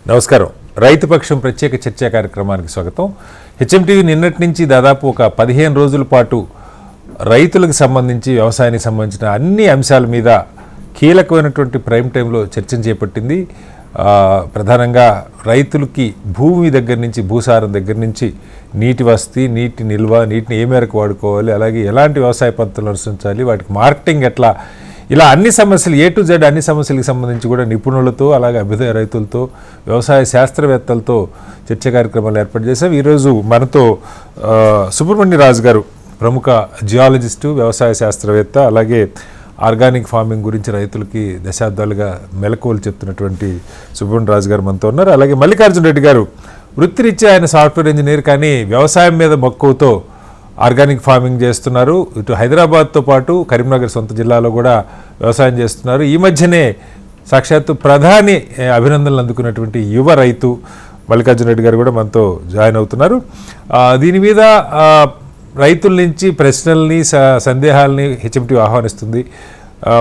నమస్కారం. రైతు పక్షం ప్రత్యేక చర్చా కార్యక్రమానికి స్వాగతం. హెచ్ఎంటీవీ నిన్నటి నుంచి దాదాపు ఒక 15 రోజుల పాటు రైతులకు సంబంధించి వ్యవసాయానికి సంబంధించిన అన్ని అంశాల మీద కీలకమైనటువంటి ప్రైమ్ టైంలో చర్చను చేపట్టింది. ప్రధానంగా రైతులకి భూమి దగ్గర నుంచి, భూసారం దగ్గర నుంచి నీటి వసతి, నీటి నిల్వ, నీటిని ఏ మేరకు వాడుకోవాలి, అలాగే ఎలాంటి వ్యవసాయ పద్ధతులు అనుసరించాలి, వాటికి మార్కెటింగ్ ఎట్లా, ఇలా అన్ని సమస్యలు A to Z అన్ని సమస్యలకు సంబంధించి కూడా నిపుణులతో, అలాగే అభ్యుదయ రైతులతో, వ్యవసాయ శాస్త్రవేత్తలతో చర్చ కార్యక్రమాలు ఏర్పాటు చేశాం. ఈరోజు మనతో సుబ్రహ్మణ్య రాజు గారు, ప్రముఖ జియాలజిస్టు, వ్యవసాయ శాస్త్రవేత్త, అలాగే ఆర్గానిక్ ఫార్మింగ్ గురించి రైతులకి దశాబ్దాలుగా మెలకువలు చెప్తున్నటువంటి సుబ్రహ్మణ్య రాజు గారు మనతో ఉన్నారు. అలాగే మల్లికార్జున రెడ్డి గారు, వృత్తిరీత్యా ఆయన సాఫ్ట్వేర్ ఇంజనీర్, కానీ వ్యవసాయం మీద మక్కువతో ఆర్గానిక్ ఫార్మింగ్ చేస్తున్నారు. ఇటు హైదరాబాద్తో పాటు కరీంనగర్ సొంత జిల్లాలో కూడా వ్యవసాయం చేస్తున్నారు. ఈ మధ్యనే సాక్షాత్తు ప్రధాని అభినందనలు అందుకున్నటువంటి యువ రైతు మల్లికార్జున రెడ్డి గారు కూడా మనతో జాయిన్ అవుతున్నారు. దీని మీద రైతుల నుంచి ప్రశ్నల్ని, సందేహాలని హెచ్ఎంటీవీ ఆహ్వానిస్తుంది.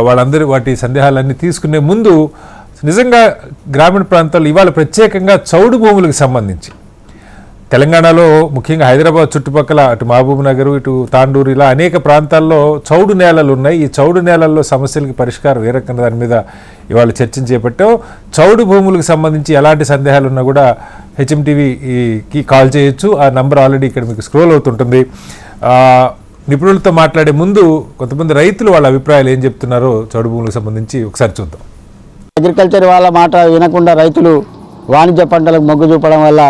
వాళ్ళందరూ వాటి సందేహాలన్నీ తీసుకునే ముందు, నిజంగా గ్రామీణ ప్రాంతాల్లో ఇవాళ ప్రత్యేకంగా చౌడు భూములకు సంబంధించి తెలంగాణలో, ముఖ్యంగా హైదరాబాద్ చుట్టుపక్కల, అటు మహబూబ్ నగర్, ఇటు తాండూరు, ఇలా అనేక ప్రాంతాల్లో చౌడు నేలలు ఉన్నాయి. ఈ చౌడు నేలల్లో సమస్యలకి పరిష్కారం ఏ రకంగా, దాని మీద ఇవాళ చర్చను చేపట్టాం. చౌడు భూములకు సంబంధించి ఎలాంటి సందేహాలు ఉన్నా కూడా హెచ్ఎంటీవీకి కాల్ చేయొచ్చు. ఆ నంబర్ ఆల్రెడీ ఇక్కడ మీకు స్క్రోల్ అవుతుంటుంది. నిపుణులతో మాట్లాడే ముందు కొంతమంది రైతులు వాళ్ళ అభిప్రాయాలు ఏం చెప్తున్నారో చౌడు భూములకు సంబంధించి ఒకసారి చూద్దాం. అగ్రికల్చర్ వాళ్ళ మాట వినకుండా రైతులు వాణిజ్య పంటలకు మొగ్గు చూపడం వల్ల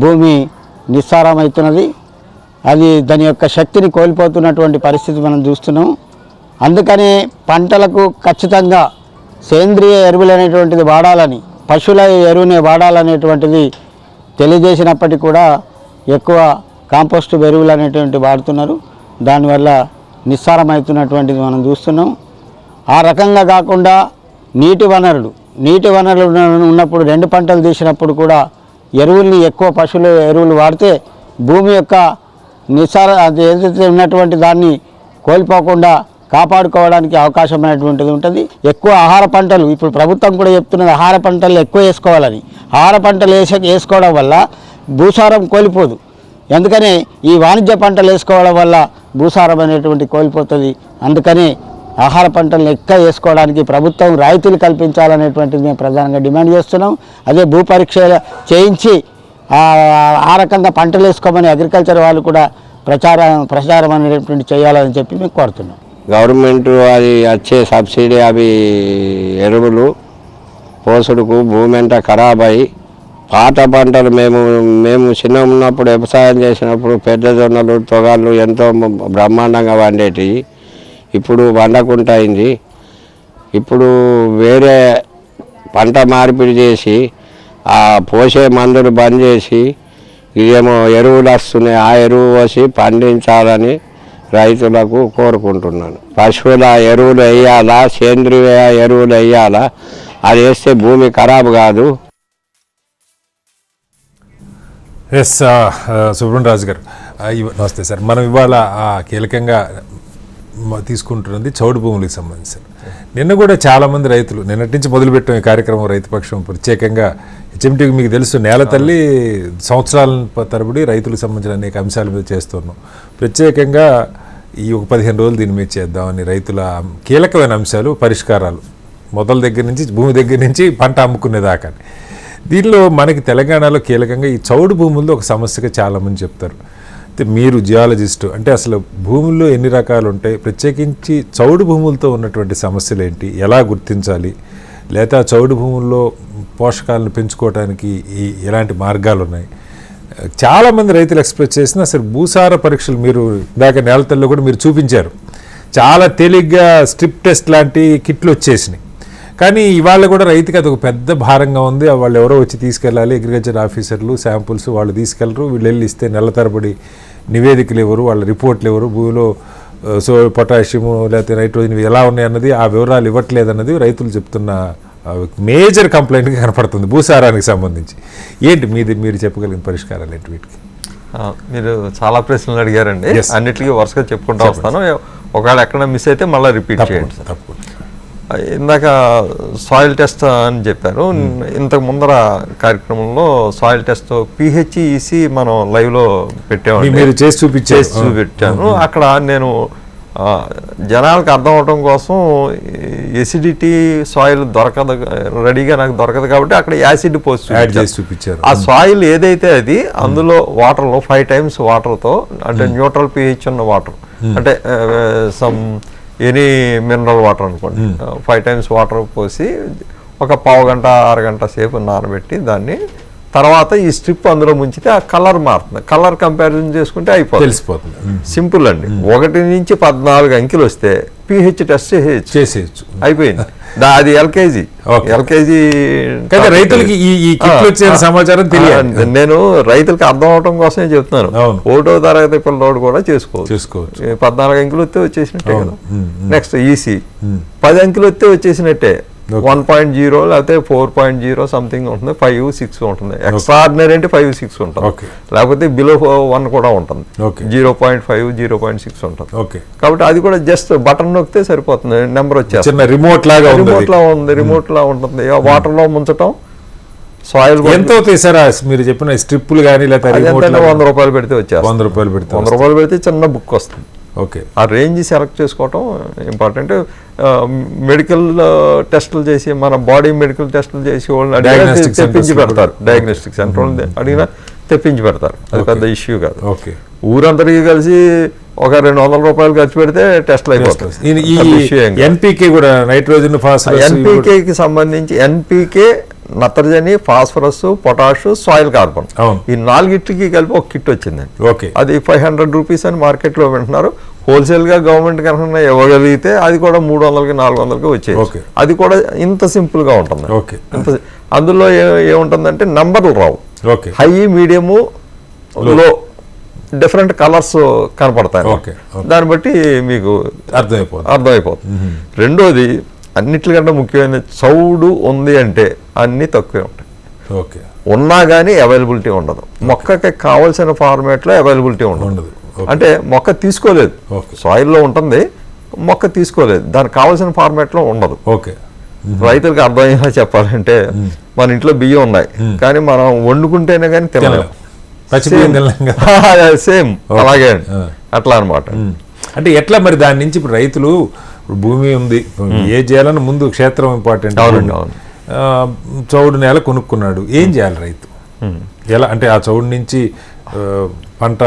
భూమి నిస్సారమవుతున్నది. అది దాని యొక్క శక్తిని కోల్పోతున్నటువంటి పరిస్థితి మనం చూస్తున్నాం. అందుకని పంటలకు ఖచ్చితంగా సేంద్రియ ఎరువులు అనేటువంటిది వాడాలని, పశువుల ఎరువునే వాడాలనేటువంటిది తెలియజేసినప్పటికీ కూడా ఎక్కువ కాంపోస్ట్ ఎరువులు అనేటువంటి వాడుతున్నారు. దానివల్ల నిస్సారమవుతున్నటువంటిది మనం చూస్తున్నాం. ఆ రకంగా కాకుండా నీటి వనరులు ఉన్నప్పుడు 2 పంటలు తీసినప్పుడు కూడా ఎరువుల్ని, ఎక్కువ పశువుల ఎరువులు వాడితే భూమి యొక్క అది ఏదైతే ఉన్నటువంటి దాన్ని కోల్పోకుండా కాపాడుకోవడానికి అవకాశం అనేటువంటిది ఉంటుంది. ఎక్కువ ఆహార పంటలు, ఇప్పుడు ప్రభుత్వం కూడా చెప్తున్నది ఆహార పంటలు ఎక్కువ వేసుకోవాలని. ఆహార పంటలు వేసుకోవడం వల్ల భూసారం కోల్పోదు. ఎందుకని ఈ వాణిజ్య పంటలు వేసుకోవడం వల్ల భూసారం అనేటువంటి కోల్పోతుంది. అందుకని ఆహార పంటలను ఎక్కువ వేసుకోవడానికి ప్రభుత్వం రాయితీలు కల్పించాలనేటువంటిది మేము ప్రధానంగా డిమాండ్ చేస్తున్నాం. అదే భూ పరీక్ష చేయించి ఆ రకంగా పంటలు వేసుకోమని అగ్రికల్చర్ వాళ్ళు కూడా ప్రచారం అనేటువంటి చేయాలని చెప్పి మేము కోరుతున్నాం. గవర్నమెంట్ అది వచ్చే సబ్సిడీ అవి ఎరువులు పోసుడుకు భూమి అంతా ఖరాబ్ అయ్యి, పాత పంటలు మేము చిన్న ఉన్నప్పుడు వ్యవసాయం చేసినప్పుడు పెద్ద జొన్నలు, తొగళ్ళు ఎంతో బ్రహ్మాండంగా వండేటివి. ఇప్పుడు వండకుండా అయింది. ఇప్పుడు వేరే పంట మార్పిడి చేసి ఆ పోసే మందులు బంద్ చేసి ఇదేమో ఎరువులు వస్తున్నాయి, ఆ ఎరువు పోసి పండించాలని రైతులకు కోరుకుంటున్నాను. పశువుల ఎరువులు వేయాలా, సేంద్రియ ఎరువులు వేయాలా, అది వేస్తే భూమి ఖరాబు కాదు. ఎస్, సుబ్రహ్మణ్య రాజు గారు నమస్తే సార్. మనం ఇవాళ కీలకంగా తీసుకుంటున్నది చౌడు భూములకు సంబంధించి. నిన్న కూడా చాలామంది రైతులు, నిన్నటి నుంచి మొదలుపెట్టాం ఈ కార్యక్రమం రైతు పక్షం ప్రత్యేకంగా. హెచ్ఎంటీవీ మీకు తెలుసు, నేల తల్లి, సంవత్సరాల తరబడి రైతులకు సంబంధించిన అనేక అంశాల మీద చేస్తున్నాం. ప్రత్యేకంగా ఈ ఒక 15 రోజులు దీని మీద చేద్దామని రైతుల కీలకమైన అంశాలు, పరిష్కారాలు, మొదల దగ్గర నుంచి, భూమి దగ్గర నుంచి పంట అమ్ముకునేదాకా. దీనిలో మనకి తెలంగాణలో కీలకంగా ఈ చౌడు భూముల్లో ఒక సమస్యగా చాలామంది చెప్తారు. మీరు జియాలజిస్టు, అంటే అసలు భూముల్లో ఎన్ని రకాలు ఉంటాయి, ప్రత్యేకించి చౌడు భూములతో ఉన్నటువంటి సమస్యలు ఏంటి, ఎలా గుర్తించాలి, లేదా చౌడు భూముల్లో పోషకాలను పెంచుకోవడానికి ఎలాంటి మార్గాలు ఉన్నాయి, చాలామంది రైతులు ఎక్స్ప్రెస్ చేసిన అసలు భూసార పరీక్షలు మీరు ఇందాక నేలతల్లో కూడా మీరు చూపించారు. చాలా తేలిగ్గా స్ట్రిప్ టెస్ట్ లాంటి కిట్లు వచ్చేసినాయి. కానీ ఇవాళ కూడా రైతుకి అది ఒక పెద్ద భారంగా ఉంది. వాళ్ళు ఎవరో వచ్చి తీసుకెళ్ళాలి, అగ్రికల్చర్ ఆఫీసర్లు శాంపుల్స్ వాళ్ళు తీసుకెళ్ళరు. వీళ్ళు వెళ్ళి ఇస్తే నెల తరబడి నివేదికలు ఎవరు, వాళ్ళ రిపోర్ట్లు ఎవరు, భూమిలో పొటాషియము లేకపోతే నైట్రోజన్ ఎలా ఉన్నాయన్నది ఆ వివరాలు ఇవ్వట్లేదన్నది రైతులు చెప్తున్న మేజర్ కంప్లైంట్గా కనపడుతుంది భూసారానికి సంబంధించి. ఏంటి మీరు చెప్పగలిగిన పరిష్కారాలు ఏంటి వీటికి? మీరు చాలా ప్రశ్నలు అడిగారండి, అన్నిటికీ వరుసగా చెప్పుకుంటూ వస్తాను. ఒకవేళ ఎక్కడ మిస్ అయితే మళ్ళీ రిపీట్ చేయండి సార్. ఇందాక సాయిల్ టెస్ట్ అని చెప్పారు. ఇంతకు ముందర కార్యక్రమంలో సాయిల్ టెస్ట్ పిహెచ్ఈసి మనం లైవ్లో పెట్టాము, మీరు చేసి చూపించాను. అక్కడ నేను జనాలకు అర్థం అవడం కోసం ఎసిడిటీ సాయిల్ దొరకదు, రెడీగా నాకు దొరకదు కాబట్టి అక్కడ యాసిడ్ పోస్ట్ చూపించారు. ఆ సాయిల్ ఏదైతే అది అందులో వాటర్లో 5 times వాటర్తో, అంటే న్యూట్రల్ పిహెచ్ ఉన్న వాటర్, అంటే సమ్ ఎనీ మినరల్ వాటర్ అనుకోండి, 5 times వాటర్ పోసి ఒక పావు గంట 6 గంట సేపు నానబెట్టి దాన్ని తర్వాత ఈ స్ట్రిప్ అందులో ముంచితే ఆ కలర్ మారుతుంది. కలర్ కంపారిజన్ చేసుకుంటే అయిపోతుంది, తెలిసిపోతుంది. సింపుల్ అండి. 1 నుంచి 14 అంకెలు వస్తే పిహెచ్ టెస్ట్ చేసేయచ్చు, అయిపోయింది. అది ఎల్కేజీ రైతులకి ఈ కిట్లు వచ్చే సమాచారం తెలియాలి. నేను రైతులకి అర్థం అవడం కోసమే చెప్తున్నాను. 1వ తరగతి పిల్లవాడు కూడా చేసుకోవచ్చు. 14 అంకెలు వస్తే వచ్చేసినట్టే కదా. నెక్స్ట్ ఈసీ 10 అంకెలు వస్తే వచ్చేసినట్టే. 1.0 లేకపోతే 4.0 సంథింగ్ ఉంటుంది, 5, 6 ఉంటుంది. ఎక్స్ట్రాడినరీ అంటే 5, 6 ఉంటుంది, లేకపోతే బిలో 1 కూడా ఉంటుంది, 0.5, 0.6 ఉంటుంది. కాబట్టి అది కూడా జస్ట్ బటన్ నొక్కితే సరిపోతుంది, నెంబర్ వచ్చేస్తుంది. రిమోట్ లా ఉంటుంది. వాటర్ లో ముంచటం, సాయిల్ ఎంత అవుతాయి సార్ మీరు చెప్పిన స్ట్రిప్పులు కానీ, లేకపోతే 100 రూపాయలు పెడితే వచ్చేస్తుంది. 100 రూపాయలు పెడితే చిన్న బుక్ వస్తుంది. ఆ రేంజ్ సెలెక్ట్ చేసుకోవటం ఇంపార్టెంట్. మెడికల్ టెస్టులు చేసి, మన బాడీ మెడికల్ టెస్టులు చేసి వాళ్ళని తెప్పించి పెడతారు. డయాగ్నోస్టిక్ సెంటర్ అడిగినా తెప్పించి పెడతారు, అది పెద్ద ఇష్యూ కాదు. ఊరందరికీ కలిసి ఒక 200 రూపాయలు ఖర్చు పెడితే టెస్ట్లు అయిపోతాయి. ఎన్పీకే కూడా, నైట్రోజన్, ఫాస్ఫరస్. ఎన్పీకేకి సంబంధించి ఎన్పీకే, నత్రజని, ఫాస్ఫరస్, పొటాష్, సాయిల్ కార్బన్, ఈ 4కి కలిపి ఒక కిట్ వచ్చిందండి. అది 500 రూపీస్ అని మార్కెట్ లో వింటున్నారు. హోల్సేల్ గా గవర్నమెంట్ కనుక ఇవ్వగలిగితే అది కూడా 300కి 400కి వచ్చేది. అది కూడా ఇంత సింపుల్ గా ఉంటుంది. అందులో ఏముంటుందంటే నంబర్లు రావు, హై, మీడియము, లో డిఫరెంట్ కలర్స్ కనపడతాయి. దాన్ని బట్టి మీకు అర్థమైపోతుంది. రెండోది, అన్నిటికంటే ముఖ్యమైన చౌడు ఉంది అంటే అన్ని తక్కువే ఉంటాయి. ఉన్నా కానీ అవైలబిలిటీ ఉండదు. మొక్కకి కావాల్సిన ఫార్మేట్లో అవైలబిలిటీ ఉండదు. అంటే మొక్క తీసుకోలేదు, సాయిల్లో ఉంటుంది, మొక్క తీసుకోలేదు, దానికి కావాల్సిన ఫార్మేట్లో ఉండదు. రైతులకు అర్థమయ్యేలా చెప్పాలంటే, మన ఇంట్లో బియ్యం ఉన్నాయి కానీ మనం వండుకుంటేనే కానీ తినలేము. సేమ్ అలాగే అట్లా అనమాట. అంటే ఎట్లా మరి దాని నుంచి ఇప్పుడు రైతులు, భూమి ఉంది, ఏ చేయాలని ముందు క్షేత్రం ఇంపార్టెంట్. చౌడు నేల కొనుక్కున్నాడు, ఏం చేయాలి రైతు? ఎలా అంటే ఆ చౌడు నుంచి పంట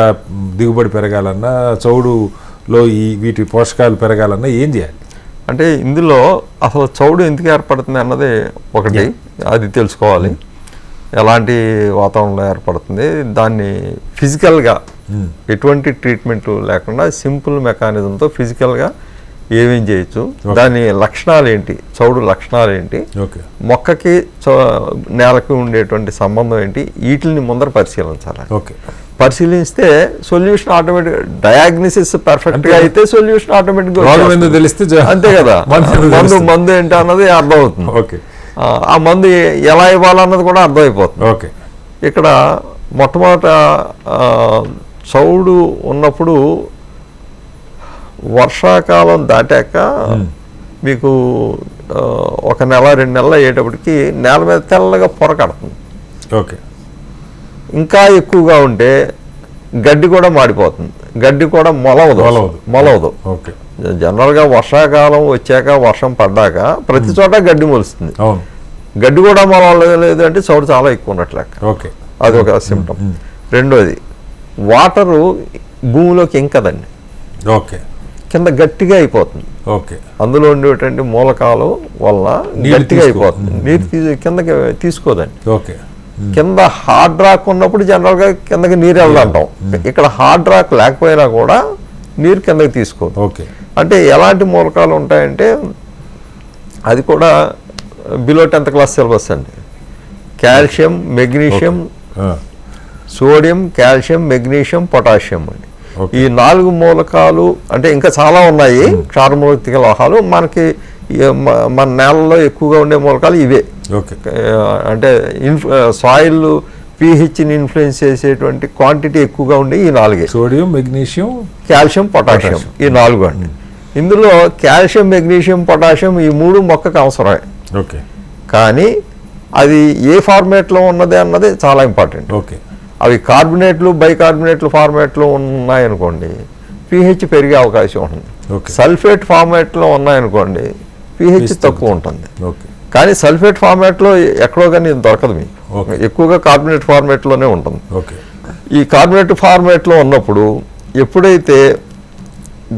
దిగుబడి పెరగాలన్నా, చౌడులో వీటి పోషకాలు పెరగాలన్నా ఏం చేయాలి? అంటే ఇందులో అసలు చౌడు ఎందుకు ఏర్పడుతుంది అన్నది ఒకటి, అది తెలుసుకోవాలి. ఎలాంటి వాతావరణంలో ఏర్పడుతుంది, దాన్ని ఫిజికల్గా ఎటువంటి ట్రీట్మెంట్ లేకుండా సింపుల్ మెకానిజంతో ఫిజికల్గా ఏమేం చేయొచ్చు, దాని లక్షణాలు ఏంటి, చౌడు లక్షణాలు ఏంటి, మొక్కకి నేలకి ఉండేటువంటి సంబంధం ఏంటి, వీటిని ముందర పరిశీలించాలి. పరిశీలిస్తే సొల్యూషన్ ఆటోమేటిక్, డయాగ్నోసిస్ పర్ఫెక్ట్ గా అయితే సొల్యూషన్ ఆటోమేటిక్ తెలిస్తే అంతే కదా. మందు ఏంటి అన్నది అర్థమవుతుంది, ఆ మందు ఎలా ఇవ్వాలన్నది కూడా అర్థమైపోతుంది. ఇక్కడ మొట్టమొదట చౌడు ఉన్నప్పుడు వర్షాకాలం దాటాక మీకు 1 నెల 2 నెలలు అయ్యేటప్పటికి నేల మీద తెల్లగా పొర కడుతుంది. ఇంకా ఎక్కువగా ఉంటే గడ్డి కూడా మాడిపోతుంది, గడ్డి కూడా మొలవదు. జనరల్గా వర్షాకాలం వచ్చాక, వర్షం పడ్డాక ప్రతి చోట గడ్డి మొలుస్తుంది. గడ్డి కూడా మొలవలేదు అంటే చౌడు చాలా ఎక్కువ ఉన్నట్లెక్క, అది ఒక సిమ్టమ్. రెండోది, వాటరు భూమిలోకి ఇంకదండి, కింద గట్టిగా అయిపోతుంది. అందులో ఉండేటువంటి మూలకాలు వల్ల గట్టిగా అయిపోతుంది, నీరు కిందకి తీసుకోదండి. కింద హార్డ్ రాక్ ఉన్నప్పుడు జనరల్గా కిందకి నీరు వెళ్ళదంటాం, ఇక్కడ హార్డ్ రాక్ లేకపోయినా కూడా నీరు కిందకి తీసుకోదు. అంటే ఎలాంటి మూలకాలు ఉంటాయంటే అది కూడా బిలో 10th క్లాస్ సిలబస్ అండి. Calcium, magnesium, sodium, calcium, magnesium, potassium అండి. ఈ 4 మూలకాలు, అంటే ఇంకా చాలా ఉన్నాయి క్షారమూలక లోహాలు, మనకి మన నేలలో ఎక్కువగా ఉండే మూలకాలు ఇవే. అంటే సాయిల్ పీహెచ్ని ఇన్ఫ్లుయెన్స్ చేసేటువంటి క్వాంటిటీ ఎక్కువగా ఉండే ఈ 4, సోడియం, మెగ్నీషియం, కాల్షియం, పొటాషియం, ఈ 4 అండి. ఇందులో కాల్షియం, మెగ్నీషియం, పొటాషియం ఈ 3 మొక్కకు అవసరమే. ఓకే. కానీ అది ఏ ఫార్మేట్లో ఉన్నది అన్నది చాలా ఇంపార్టెంట్. ఓకే. అవి కార్బొనేట్లు, బైకార్బొనేట్లు ఫార్మేట్లో ఉన్నాయనుకోండి pH పెరిగే అవకాశం ఉంటుంది. ఓకే. సల్ఫేట్ ఫార్మేట్లో ఉన్నాయనుకోండి pH తక్కువ ఉంటుంది. ఓకే. కానీ సల్ఫేట్ ఫార్మేట్లో ఎక్కడో కానీ దొరకదు మీకు. ఓకే. ఎక్కువగా కార్బొనేట్ ఫార్మేట్లోనే ఉంటుంది. ఓకే. ఈ కార్బొనేట్ ఫార్మేట్లో ఉన్నప్పుడు ఎప్పుడైతే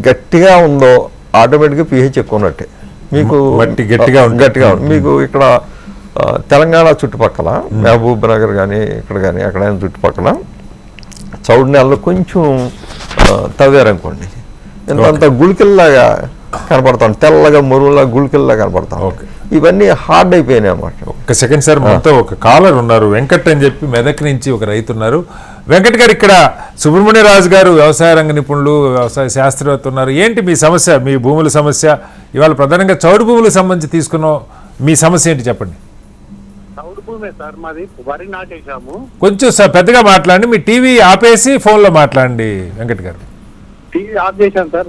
గట్టిగా ఉందో ఆటోమేటిక్గా pH ఎక్కువ ఉన్నట్టే. మీకు మట్టి గట్టిగా ఉంటుంది. మీకు ఇక్కడ తెలంగాణ చుట్టుపక్కల మహబూబ్ నగర్ కానీ ఇక్కడ కానీ ఎక్కడైనా చుట్టుపక్కల చౌడు నెలలో కొంచెం తవ్వారనుకోండి, ఇంత గుళికల్లాగా కనపడతాం, తెల్లగా మురుగులా గుళికల్లా కనపడతాం. ఇవన్నీ హార్డ్ అయిపోయినాయి అన్నమాట. ఒక సెకండ్ సార్, మనతో ఒక కాలర్ ఉన్నారు, వెంకట్ అని చెప్పి మెదక్ నుంచి ఒక రైతు ఉన్నారు. వెంకట్ గారు, ఇక్కడ సుబ్రహ్మణ్యరాజు గారు వ్యవసాయ రంగ నిపుణులు, వ్యవసాయ శాస్త్రవేత్త ఉన్నారు. ఏంటి మీ సమస్య, మీ భూముల సమస్య? ఇవాళ ప్రధానంగా చౌడు భూములకు సంబంధించి తీసుకున్నాం, మీ సమస్య ఏంటి చెప్పండి. చౌడు భూమే సార్, మాది వరి నాటేశాము. కొంచెం సార్ పెద్దగా మాట్లాడండి, మీ టీవీ ఆపేసి ఫోన్లో మాట్లాడండి వెంకట్ గారు. టీవీ ఆఫ్ చేశాను సార్.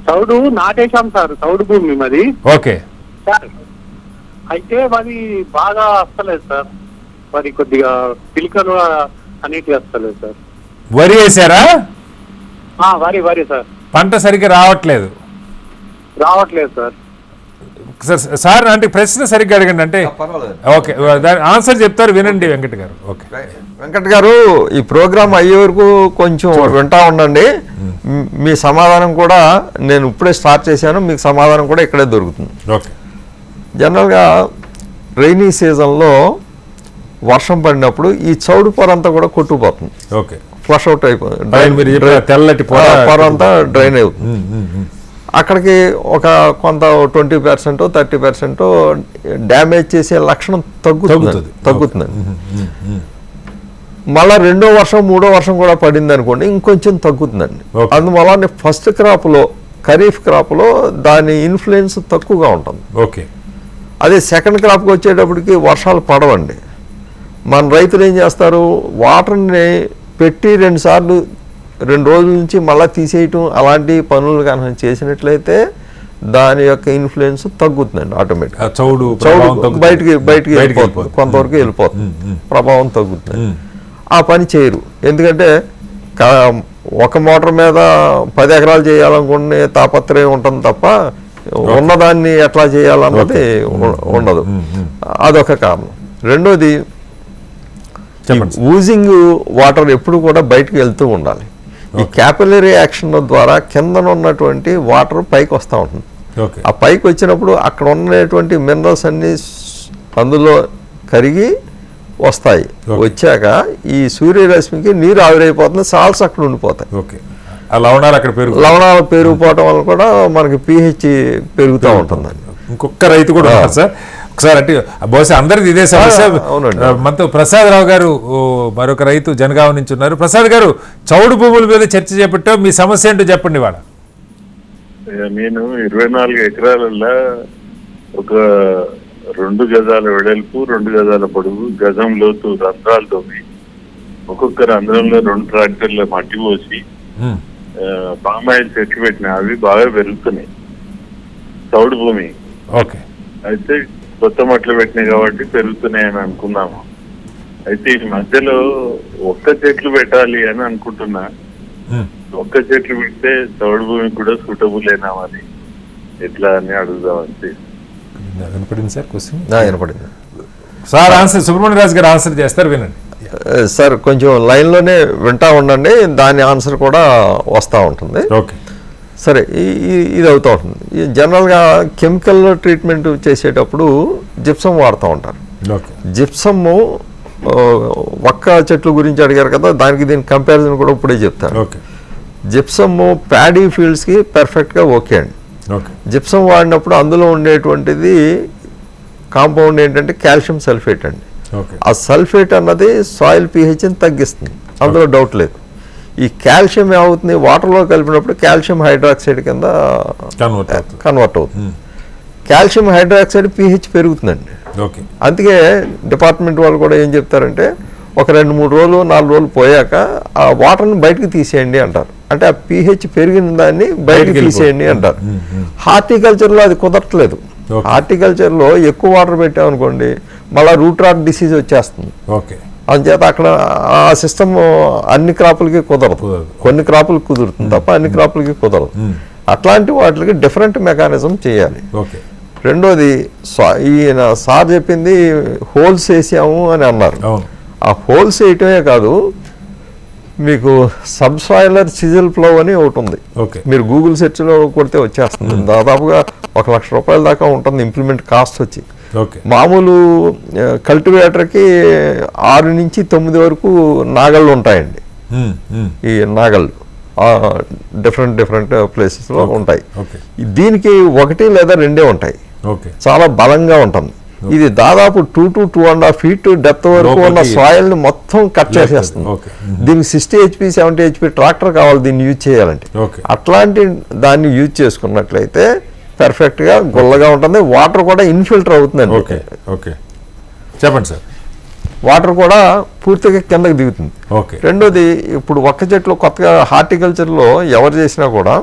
చౌడు నాటేశాం సార్, చౌడు భూమి మాది. ఓకే సార్, అయితే మరి బాగా వస్తలేదు సార్, మరి కొద్దిగా పిలికలు అన్నిటి వస్తలేదు సార్. వరి వేసారా? వరి సార్. పంట సరిగ్గా రావట్లేదు సార్. సార్ అంటే ప్రశ్న సరిగ్గా అడగండి. అంటే ఓకే, దాని ఆన్సర్ చెప్తారు, వినండి వెంకట్ గారు. ఓకే వెంకట్ గారు, ఈ ప్రోగ్రామ్ అయ్యే వరకు కొంచెం వింటా ఉండండి. మీ సమాధానం కూడా నేను ఇప్పుడే స్టార్ట్ చేశాను, మీకు సమాధానం కూడా ఇక్కడే దొరుకుతుంది. ఓకే. జనరల్గా రైనీ సీజన్లో వర్షం పడినప్పుడు ఈ చౌడు పొర అంతా కూడా కొట్టుకుపోతుంది. ఓకే. ఫ్లష్ అవుట్ అయిపోతుంది, తెల్లటి పొర అంతా డ్రైన్ అవుతుంది. అక్కడికి ఒక కొంత 20%, 30% డ్యామేజ్ చేసే లక్షణం తగ్గుతుందండి. మళ్ళీ 2వ వర్షం, 3వ వర్షం కూడా పడింది అనుకోండి, ఇంకొంచెం తగ్గుతుందండి. అందువల్ల ఫస్ట్ క్రాప్లో, ఖరీఫ్ క్రాప్లో దాని ఇన్ఫ్లుయెన్స్ తక్కువగా ఉంటుంది. ఓకే. అదే సెకండ్ క్రాప్కి వచ్చేటప్పటికి వర్షాలు పడవండి. మన రైతులు ఏం చేస్తారు, వాటర్ని పెట్టి 2 సార్లు 2 రోజుల నుంచి మళ్ళీ తీసేయటం, అలాంటి పనులు కనుక చేసినట్లయితే దాని యొక్క ఇన్ఫ్లుయెన్స్ తగ్గుతుందండి. ఆటోమేటిక్గా చౌడు బయటికి వెళ్ళిపోతుంది, కొంతవరకు వెళ్ళిపోతుంది, ప్రభావం తగ్గుతుంది. ఆ పని చేయరు, ఎందుకంటే ఒక మోటార్ మీద 10 ఎకరాలు చేయాలనుకునే తాపత్రయం ఉంటుంది తప్ప ఉన్నదాన్ని ఎట్లా చేయాలన్నది ఉండదు. అదొక కారణం. రెండోది, ఊజింగ్ వాటర్ ఎప్పుడు కూడా బయటకు వెళ్తూ ఉండాలి. ఈ క్యాపిలరీ యాక్షన్ ద్వారా కింద ఉన్నటువంటి వాటర్ పైకి వస్తూ ఉంటుంది. ఆ పైకి వచ్చినప్పుడు అక్కడ ఉన్నటువంటి మినరల్స్ అన్ని అందులో కరిగి వస్తాయి. వచ్చాక ఈ సూర్యరశ్మికి నీరు ఆవిరైపోతుంది, సాల్స్ అక్కడ ఉండిపోతాయి. లవణాలు పెరిగిపోవటం వల్ల కూడా మనకి pH పెరుగుతూ ఉంటుందండి. ఇంకొక రైతు కూడా ఉన్నారు సార్, ఒకసారి అంటే బహుశా అందరిది ఇదే సమస్య. మనతో ప్రసాద్ రావు గారు మరొక రైతు జనగాం నుంచి ఉన్నారు. ప్రసాద్ గారు, చౌడు భూముల మీద చర్చ చేపట్టాం, మీ సమస్య ఏంటో చెప్పండి. వాడ నేను 24 ఎకరాలలో ఒక 2 గజాల వెడల్పు, 2 గజాల పొడుగు, గజం లోతు రంధ్రాలతో ఒక్కొక్క రంధ్రంలో 2 ట్రాక్టర్ల మట్టి పోసి పామాయిల్ చెట్లు పెట్టినా, అవి బాగా పెరుగుతున్నాయి. చౌడు భూమి అయితే కొత్త మట్లు పెట్టినాయి కాబట్టి పెరుగుతున్నాయని అనుకున్నాము. అయితే ఈ మధ్యలో ఒక్క చెట్లు పెట్టాలి అని అనుకుంటున్నా. ఒక్క చెట్లు పెడితే చౌడు భూమికి కూడా సూటబుల్ అయినా మరి ఎట్లా అని అడుగుదామంటే. వినపడింది సార్ క్వశ్చన్? వినపడింది సార్. ఆన్సర్ సుబ్రహ్మణ్యరాజు గారు ఆన్సర్ చేస్తారు, వినండి సార్. కొంచెం లైన్లోనే వింటా ఉండండి, దాని ఆన్సర్ కూడా వస్తూ ఉంటుంది. ఓకే. సరే, ఇది అవుతూ ఉంటుంది. జనరల్గా కెమికల్ ట్రీట్మెంట్ చేసేటప్పుడు జిప్సమ్ వాడుతూ ఉంటారు. జిప్సమ్ ఒక్క చెట్లు గురించి అడిగారు కదా, దానికి దీని కంపారిజన్ కూడా ఇప్పుడే చెప్తాను. జిప్సమ్ ప్యాడీ ఫీల్డ్స్కి పర్ఫెక్ట్గా ఓకే అండి. జిప్సమ్ వాడినప్పుడు అందులో ఉండేటువంటిది కాంపౌండ్ ఏంటంటే కాల్షియం సల్ఫేట్ అండి. ఆ సల్ఫేట్ అన్నది సాయిల్ pHని తగ్గిస్తుంది, అందులో డౌట్ లేదు. ఈ కాల్షియం ఏమవుతుంది, వాటర్లో కలిపినప్పుడు కాల్షియం హైడ్రాక్సైడ్ కింద కన్వర్ట్ అవుతుంది. కాల్షియం హైడ్రాక్సైడ్ pH పెరుగుతుందండి. అందుకే డిపార్ట్మెంట్ వాళ్ళు కూడా ఏం చెప్తారంటే ఒక 2-3 రోజులు 4 రోజులు పోయాక ఆ వాటర్ని బయటకు తీసేయండి అంటారు. అంటే ఆ pH పెరిగిన దాన్ని బయటకు తీసేయండి అంటారు. హార్టికల్చర్లో అది కుదరట్లేదు. హార్టికల్చర్లో ఎక్కువ వాటర్ పెట్టామనుకోండి మళ్ళీ రూట్ రాట్ డిసీజ్ వచ్చేస్తుంది. అందుచేత అక్కడ ఆ సిస్టమ్ అన్ని క్రాపులకి కుదరదు. కొన్ని క్రాపులకు కుదురుతుంది తప్ప అన్ని క్రాపులకి కుదరదు. అట్లాంటి వాటికి డిఫరెంట్ మెకానిజం చేయాలి. రెండోది ఈయన సార్ చెప్పింది హోల్స్ వేసాము అని అన్నారు. ఆ హోల్స్ వేయటమే కాదు, మీకు సబ్సాయిలర్ సిజిల్ ప్లవ్ అని ఒకటి ఉంది. మీరు గూగుల్ సెర్చ్లో కొడితే వచ్చేస్తుంది. దాదాపుగా 1 లక్ష రూపాయల దాకా ఉంటుంది ఇంప్లిమెంట్ కాస్ట్ వచ్చి. మామూలు కల్టివేటర్కి 6 నుంచి 9 వరకు నాగళ్ళు ఉంటాయండి. ఈ నాగళ్ళు డిఫరెంట్ ప్లేసెస్లో ఉంటాయి. దీనికి 1 లేదా 2 ఉంటాయి. చాలా బలంగా ఉంటుంది. ఇది దాదాపు 2 to 2.5 feet డెప్త్ వరకు ఉన్న సాయిల్ ని మొత్తం కట్ చేసేస్తుంది. దీనికి 60 HP 70 HP ట్రాక్టర్ కావాలి దీన్ని యూజ్ చేయాలంటే. అట్లాంటి దాన్ని యూజ్ చేసుకున్నట్లయితే పర్ఫెక్ట్ గా గుల్లగా ఉంటుంది. వాటర్ కూడా ఇన్ఫిల్టర్ అవుతుందండి. చెప్పండి సార్. వాటర్ కూడా పూర్తిగా కిందకి దిగుతుంది. రెండోది, ఇప్పుడు ఒక్క చెట్లు కొత్తగా హార్టికల్చర్లో ఎవరు చేసినా కూడా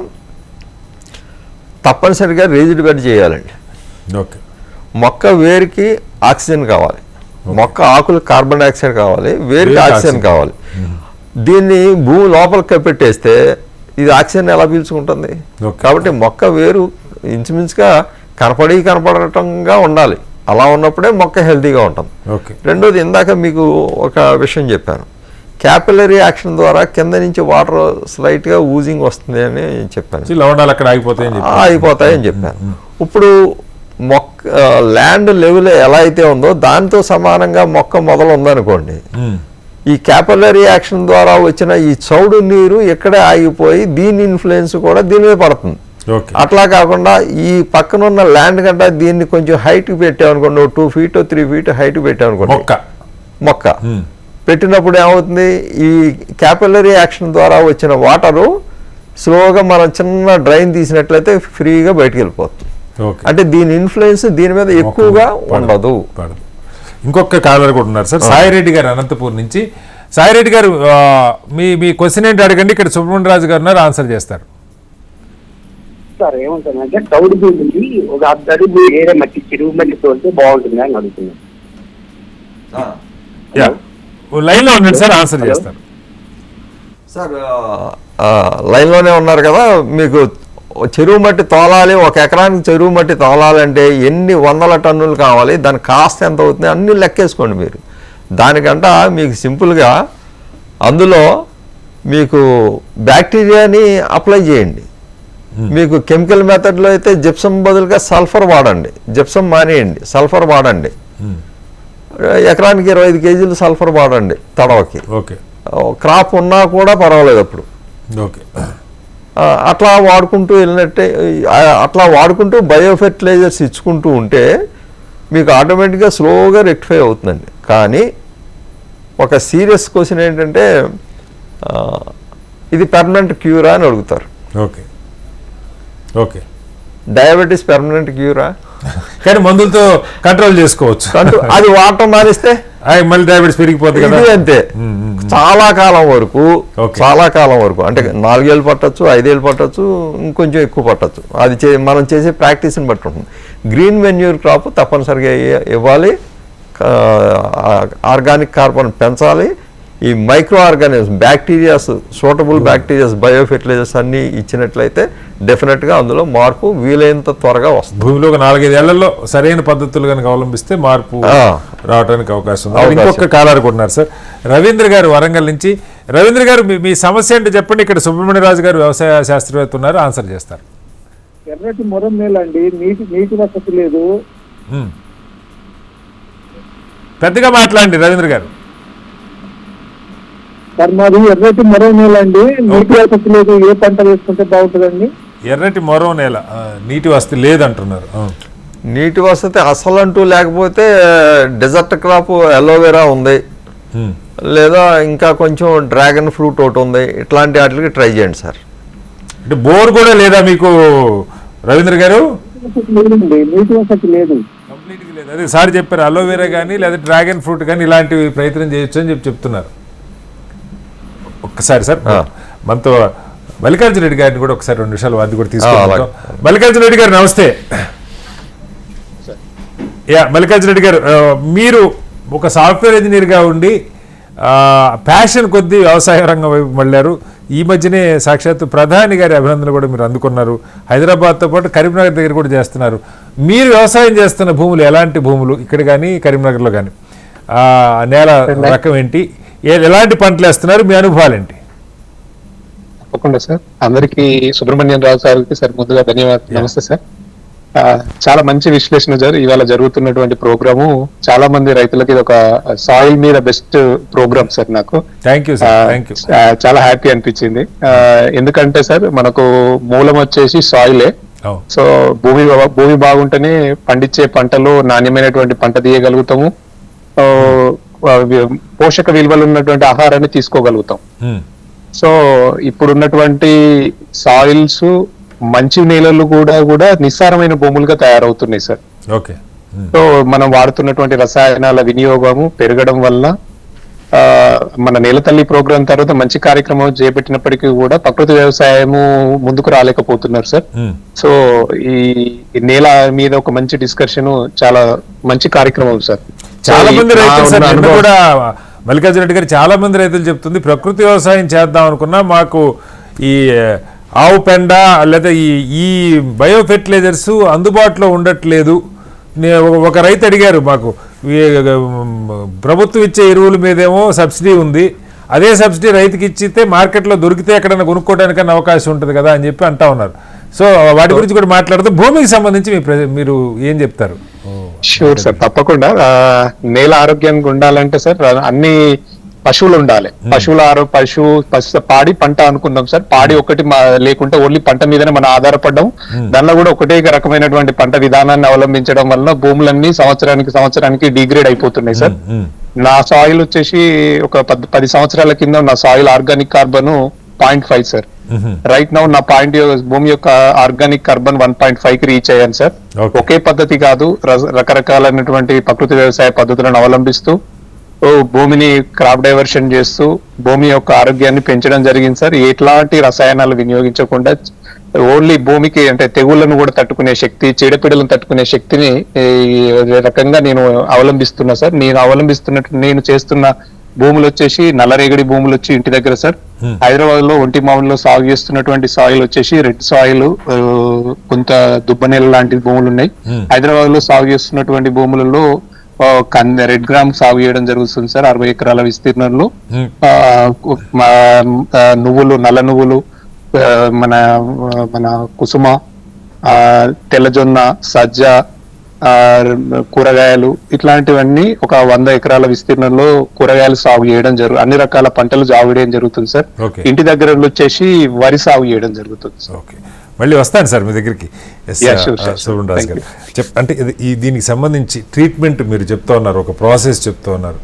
తప్పనిసరిగా రేజ్డ్ బెడ్ చేయాలండి. మొక్క వేరుకి ఆక్సిజన్ కావాలి, మొక్క ఆకులు కార్బన్ డైఆక్సైడ్ కావాలి, వేరుకి ఆక్సిజన్ కావాలి. దీన్ని భూమి లోపలికి కప్పెట్టేస్తే ఇది ఆక్సిజన్ ఎలా పీల్చుకుంటుంది? కాబట్టి మొక్క వేరు ఇంచుమించుగా కనపడటంగా ఉండాలి. అలా ఉన్నప్పుడే మొక్క హెల్తీగా ఉంటుంది. రెండోది, ఇందాక మీకు ఒక విషయం చెప్పాను, క్యాపిలరీ యాక్షన్ ద్వారా కింద నుంచి వాటర్ స్లైట్గా ఊజింగ్ వస్తుంది అని చెప్పాను. ఆగిపోతాయని చెప్పాను. ఇప్పుడు మొక్క ల్యాండ్ లెవెల్ ఎలా అయితే ఉందో దాంతో సమానంగా మొక్క మొదలు ఉందనుకోండి, ఈ క్యాపిలరీ యాక్షన్ ద్వారా వచ్చిన ఈ చౌడు నీరు ఇక్కడే ఆగిపోయి దీని ఇన్ఫ్లుయెన్స్ కూడా దీని మీద పడుతుంది. అట్లా కాకుండా ఈ పక్కనున్న ల్యాండ్ కంటే దీన్ని కొంచెం హైట్ పెట్టామనుకోండి, 2 feet 3 feet హైట్ పెట్టామనుకోండి మొక్క పెట్టినప్పుడు ఏమవుతుంది, ఈ క్యాపిలరీ యాక్షన్ ద్వారా వచ్చిన వాటరు స్లోగా మనం చిన్న డ్రైన్ తీసినట్లయితే ఫ్రీగా బయటికి వెళ్ళిపోతుంది. అంటే దీని ఇన్ఫ్లుయెన్స్ దీని మీద ఎక్కువగా ఉండదు. ఇంకొక కాలర్ కూడా ఉన్నారు సార్, సాయిరెడ్డి గారు అనంతపూర్ నుంచి. సాయిరెడ్డి గారు, మీ క్వశ్చన్ ఏంటి అడగండి. ఇక్కడ సుబ్రహ్మణ్య రాజు గారు ఉన్నారు, ఆన్సర్ చేస్తారు. సార్ ఏమంటానంటే కౌడు భూమికి ఒక అద్దడి వేరే మట్టి చెరువు మట్టి తోలితే బాగుంటుంది అని అడుగుతున్నాను. లైన్ లో ఉండండి సార్, ఆన్సర్ చేస్తారు. సార్ లైన్లోనే ఉన్నారు కదా. మీకు చెరువు మట్టి తోలాలి, 1 ఎకరానికి చెరువు మట్టి తోలాలంటే ఎన్ని 100 టన్నులు కావాలి, దాని కాస్ట్ ఎంత అవుతుంది అన్నీ లెక్కేసుకోండి మీరు. దానికంట మీకు సింపుల్గా అందులో మీకు బ్యాక్టీరియాని అప్లై చేయండి. మీకు కెమికల్ మెథడ్లో అయితే జిప్సమ్ బదులుగా సల్ఫర్ వాడండి, జిప్సమ్ మానేయండి, సల్ఫర్ వాడండి. ఎకరానికి 25 kgs సల్ఫర్ వాడండి తడవకి. క్రాప్ ఉన్నా కూడా పర్వాలేదు అప్పుడు. అట్లా వాడుకుంటూ వెళ్ళినట్టే, అట్లా వాడుకుంటూ బయోఫెర్టిలైజర్స్ ఇచ్చుకుంటూ ఉంటే మీకు ఆటోమేటిక్గా స్లోగా రెక్టిఫై అవుతుందండి. కానీ ఒక సీరియస్ క్వశ్చన్ ఏంటంటే, ఇది పర్మనెంట్ క్యూరా అని అడుగుతారు. డయాబెటీస్ పర్మనెంట్ క్యూరా? కానీ మందులతో కంట్రోల్ చేసుకోవచ్చు. అది వాడటం మానేస్తే మళ్ళీ డయాబెటీస్ పెరిగిపోతుంది కదా. అంతే. చాలా కాలం వరకు అంటే 4 ఏళ్ళు పట్టచ్చు, 5 ఏళ్ళు పట్టచ్చు, ఇంకొంచెం ఎక్కువ పట్టచ్చు. అది మనం చేసే ప్రాక్టీస్ని బట్టి ఉంటుంది. గ్రీన్ మెన్యూర్ క్రాప్ తప్పనిసరిగా ఇవ్వాలి, ఆర్గానిక్ కార్బన్ పెంచాలి. ఈ micro organisms, bacterias, suitable bacterias, biofertilisers అన్నీ ఇచ్చినట్లయితే డెఫినెట్గా అందులో మార్పు వీలైనంత త్వరగా వస్తుంది. భూమిలో 4-5 ఏళ్లలో సరైన పద్ధతులు కనుక అవలంబిస్తే మార్పు రావడానికి అవకాశం ఉంది. ఇంకొక కాలారు కొన్నారు సార్, రవీంద్ర గారు వరంగల్ నుంచి. రవీంద్ర గారు, మీ సమస్య అంటే చెప్పండి. ఇక్కడ సుబ్రహ్మణ్య రాజు గారు వ్యవసాయ శాస్త్రవేత్త ఉన్నారు, ఆన్సర్ చేస్తారు. ఎర్రటి మొరం నేల అండి, నీటి వసతి లేదు. పెద్దగా మాట్లాడండి రవీంద్ర గారు. సార్ మాది ఎర్రటి మొరం నేల అండి, నీటి వసతి లేదు. ఏ పంట వేసుకుంటే బాగుంటుందండి? ఎర్రటి మొరం నేల, నీటి వసతి లేదంటున్నారు. నీటి వసతి అసలు అంటూ లేకపోతే డెజర్ట్ క్రాప్ అలోవెరా ఉంది, లేదా ఇంకా కొంచెం డ్రాగన్ ఫ్రూట్ ఒకటి ఉంది. ఇట్లాంటి వాటికి ట్రై చేయండి సార్. అంటే బోర్ కూడా లేదా మీకు రవీంద్ర గారు? నీటి వసతి లేదు. కంప్లీట్గా లేదు. అదే సార్ చెప్పారు, అలోవెరా కానీ లేదా డ్రాగన్ ఫ్రూట్ కానీ ఇలాంటివి ప్రయత్నం చేయొచ్చు అని చెప్తున్నారు. ఒక్కసారి సార్ మనతో మల్లికార్జున రెడ్డి గారిని కూడా ఒకసారి 2 నిమిషాలు అది కూడా తీసుకుంటాం. మల్లికార్జున రెడ్డి గారు నమస్తే. మల్లికార్జున రెడ్డి గారు, మీరు ఒక సాఫ్ట్వేర్ ఇంజనీర్గా ఉండి ప్యాషన్ కొద్దీ వ్యవసాయ రంగం వైపు మళ్ళారు. ఈ మధ్యనే సాక్షాత్తు ప్రధాని గారి అభినందనలు కూడా మీరు అందుకున్నారు. హైదరాబాద్తో పాటు కరీంనగర్ దగ్గర కూడా చేస్తున్నారు. మీరు వ్యవసాయం చేస్తున్న భూములు ఎలాంటి భూములు, ఇక్కడ కానీ కరీంనగర్లో కానీ, నేల రకం ఏంటి, ఎలాంటి పంటలు వేస్తున్నారు, మీ అనుభవాలు ఏంటి? తప్పకుండా సార్. అందరికీ సుబ్రహ్మణ్యం రావు సార్కి సార్ ముందుగా ధన్యవాదాలు. నమస్తే సార్. చాలా మంచి విశ్లేషణ సార్. ఇవాళ జరుగుతున్నటువంటి ప్రోగ్రాము చాలా మంది రైతులకి ఇది ఒక సాయిల్ మీద బెస్ట్ ప్రోగ్రామ్ సార్. నాకు చాలా హ్యాపీ అనిపించింది. ఎందుకంటే సార్ మనకు మూలం వచ్చేసి సాయిలే. సో భూమి బాగుంటేనే పండించే పంటలు నాణ్యమైనటువంటి పంట తీయగలుగుతాము, పోషక విలువలు ఉన్నటువంటి ఆహారాన్ని తీసుకోగలుగుతాం. సో ఇప్పుడున్నటువంటి సాయిల్స్ మంచి నేలలు కూడా నిస్సారమైన భూములుగా తయారవుతున్నాయి సార్. ఓకే. సో మనం వాడుతున్నటువంటి రసాయనాల వినియోగము పెరగడం వల్ల మన నేల తల్లి ప్రోగ్రాం తర్వాత మంచి కార్యక్రమం చేపట్టినప్పటికీ కూడా ప్రకృతి వ్యవసాయము ముందుకు రాలేకపోతున్నారు సార్. సో ఈ నేల మీద ఒక మంచి డిస్కషన్, చాలా మంచి కార్యక్రమం సార్. చాలా మంది రైతులు కూడా మల్లికార్జున రెడ్డి గారు, చాలా మంది రైతులు చెప్తుంది ప్రకృతి వ్యవసాయం చేద్దాం అనుకున్నా మాకు ఈ ఆవు పెండ లేదా ఈ బయో ఫెర్టిలైజర్స్ అందుబాటులో ఉండట్లేదు. ఒక రైతు అడిగారు, మాకు ప్రభుత్వం ఇచ్చే ఎరువుల మీదేమో సబ్సిడీ ఉంది, అదే సబ్సిడీ రైతుకి ఇచ్చితే మార్కెట్లో దొరికితే ఎక్కడైనా కొనుక్కోవడానికన్నా అవకాశం ఉంటుంది కదా అని చెప్పి అంటా ఉన్నారు. సో వాటి గురించి కూడా మాట్లాడుతూ భూమికి సంబంధించి మీరు ఏం చెప్తారు? షూర్ సార్, తప్పకుండా. నేల ఆరోగ్యంగా ఉండాలంటే సార్ అన్ని పశువులు ఉండాలి. పాడి పంట అనుకుందాం సార్. పాడి ఒకటి లేకుంటే ఓన్లీ పంట మీదనే మనం ఆధారపడడం, దానిలో కూడా ఒకటే రకమైనటువంటి పంట విధానాన్ని అవలంబించడం వల్ల భూములన్నీ సంవత్సరానికి డిగ్రేడ్ అయిపోతున్నాయి సార్. నా సాయిల్ వచ్చేసి ఒక 10 సంవత్సరాల కింద నా soil organic carbon 0.5 sir. Right now నా భూమి యొక్క ఆర్గానిక్ కార్బన్ 1.5 కి రీచ్ అయ్యాను సార్. ఒకే పద్ధతి కాదు, రకరకాలైనటువంటి ప్రకృతి వ్యవసాయ పద్ధతులను అవలంబిస్తూ భూమిని క్రాప్ డైవర్షన్ చేస్తూ భూమి యొక్క ఆరోగ్యాన్ని పెంచడం జరిగింది సార్. ఎట్లాంటి రసాయనాలు వినియోగించకుండా ఓన్లీ భూమికి అంటే తెగుళ్లను కూడా తట్టుకునే శక్తి, చీడపీడలను తట్టుకునే శక్తిని రకంగా నేను అవలంబిస్తున్నా సార్. నేను చేస్తున్న భూములు వచ్చేసి నల్లరేగడి భూములు వచ్చి ఇంటి దగ్గర సార్. హైదరాబాద్ లో ఒంటిమావులో సాగు చేస్తున్నటువంటి సాయిల్ వచ్చేసి రెడ్ సాయిల్, కొంత దుబ్బనేల లాంటి భూములు ఉన్నాయి. హైదరాబాద్ లో సాగు చేస్తున్నటువంటి భూములలో రెడ్ గ్రామ్ సాగు చేయడం జరుగుతుంది సార్ 60 ఎకరాల విస్తీర్ణంలో. నువ్వులు, నల్ల నువ్వులు, మన కుసుమ, తెల్లజొన్న, సజ్జ, కూరగాయలు ఇట్లాంటివన్నీ ఒక 100 ఎకరాల విస్తీర్ణంలో కూరగాయలు సాగు చేయడం అన్ని రకాల పంటలు సాగు చేయడం జరుగుతుంది సార్. ఇంటి దగ్గర వచ్చేసి వరి సాగు చేయడం జరుగుతుంది సార్. మళ్ళీ వస్తాను సార్ మీ దగ్గరికి. సుబ్రహ్మణ్యరాజు గారు అంటే దీనికి సంబంధించి ట్రీట్మెంట్ మీరు చెప్తా ఉన్నారు, ఒక ప్రాసెస్ చెప్తా ఉన్నారు.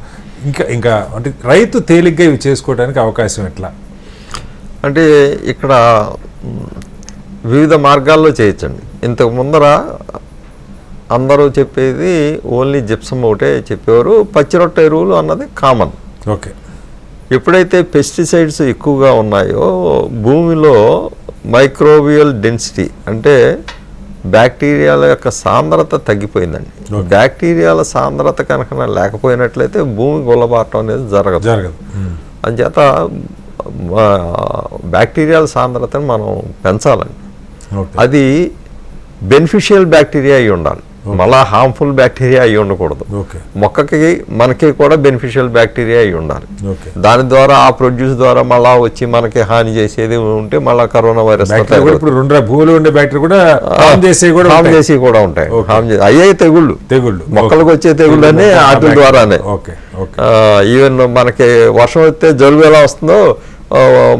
ఇంకా అంటే రైతు తేలిగ్గా ఇవి చేసుకోవడానికి అవకాశం ఎట్లా? అంటే ఇక్కడ వివిధ మార్గాల్లో చేయొచ్చండి. ఇంతకు ముందర అందరూ చెప్పేది ఓన్లీ జిప్సమ్ ఒకటే చెప్పేవారు, పచ్చిరొట్ట ఎరువులు అన్నది కామన్. ఓకే. ఎప్పుడైతే పెస్టిసైడ్స్ ఎక్కువగా ఉన్నాయో భూమిలో మైక్రోబియల్ డెన్సిటీ అంటే బ్యాక్టీరియాల యొక్క సాంద్రత తగ్గిపోయిందండి. బ్యాక్టీరియాల సాంద్రత కనుక లేకపోయినట్లయితే భూమి గుల్లబారటం అనేది జరగదు. అంచేత బ్యాక్టీరియాల సాంద్రతను మనం పెంచాలండి. అది బెనిఫిషియల్ బ్యాక్టీరియా అయి ఉండాలి, మళ్ళా హార్మ్ఫుల్ బ్యాక్టీరియా అయి ఉండకూడదు. మొక్కకి మనకి కూడా బెనిఫిషియల్ బ్యాక్టీరియా అయి ఉండాలి. దాని ద్వారా ఆ ప్రొడ్యూస్ ద్వారా మళ్ళా వచ్చి మనకి హాని చేసేది ఉంటే మళ్ళా కరోనా వైరస్ భూమిలో ఉండే బ్యాక్టీరియా కూడా హామ్ చేసి కూడా ఉంటాయి. అయ్యే తెగుళ్ళు మొక్కలకు వచ్చే తెగుళ్ళు అనే వాటి ద్వారానే. ఈవెన్ మనకి వర్షం వస్తే జలుబు ఎలా వస్తుందో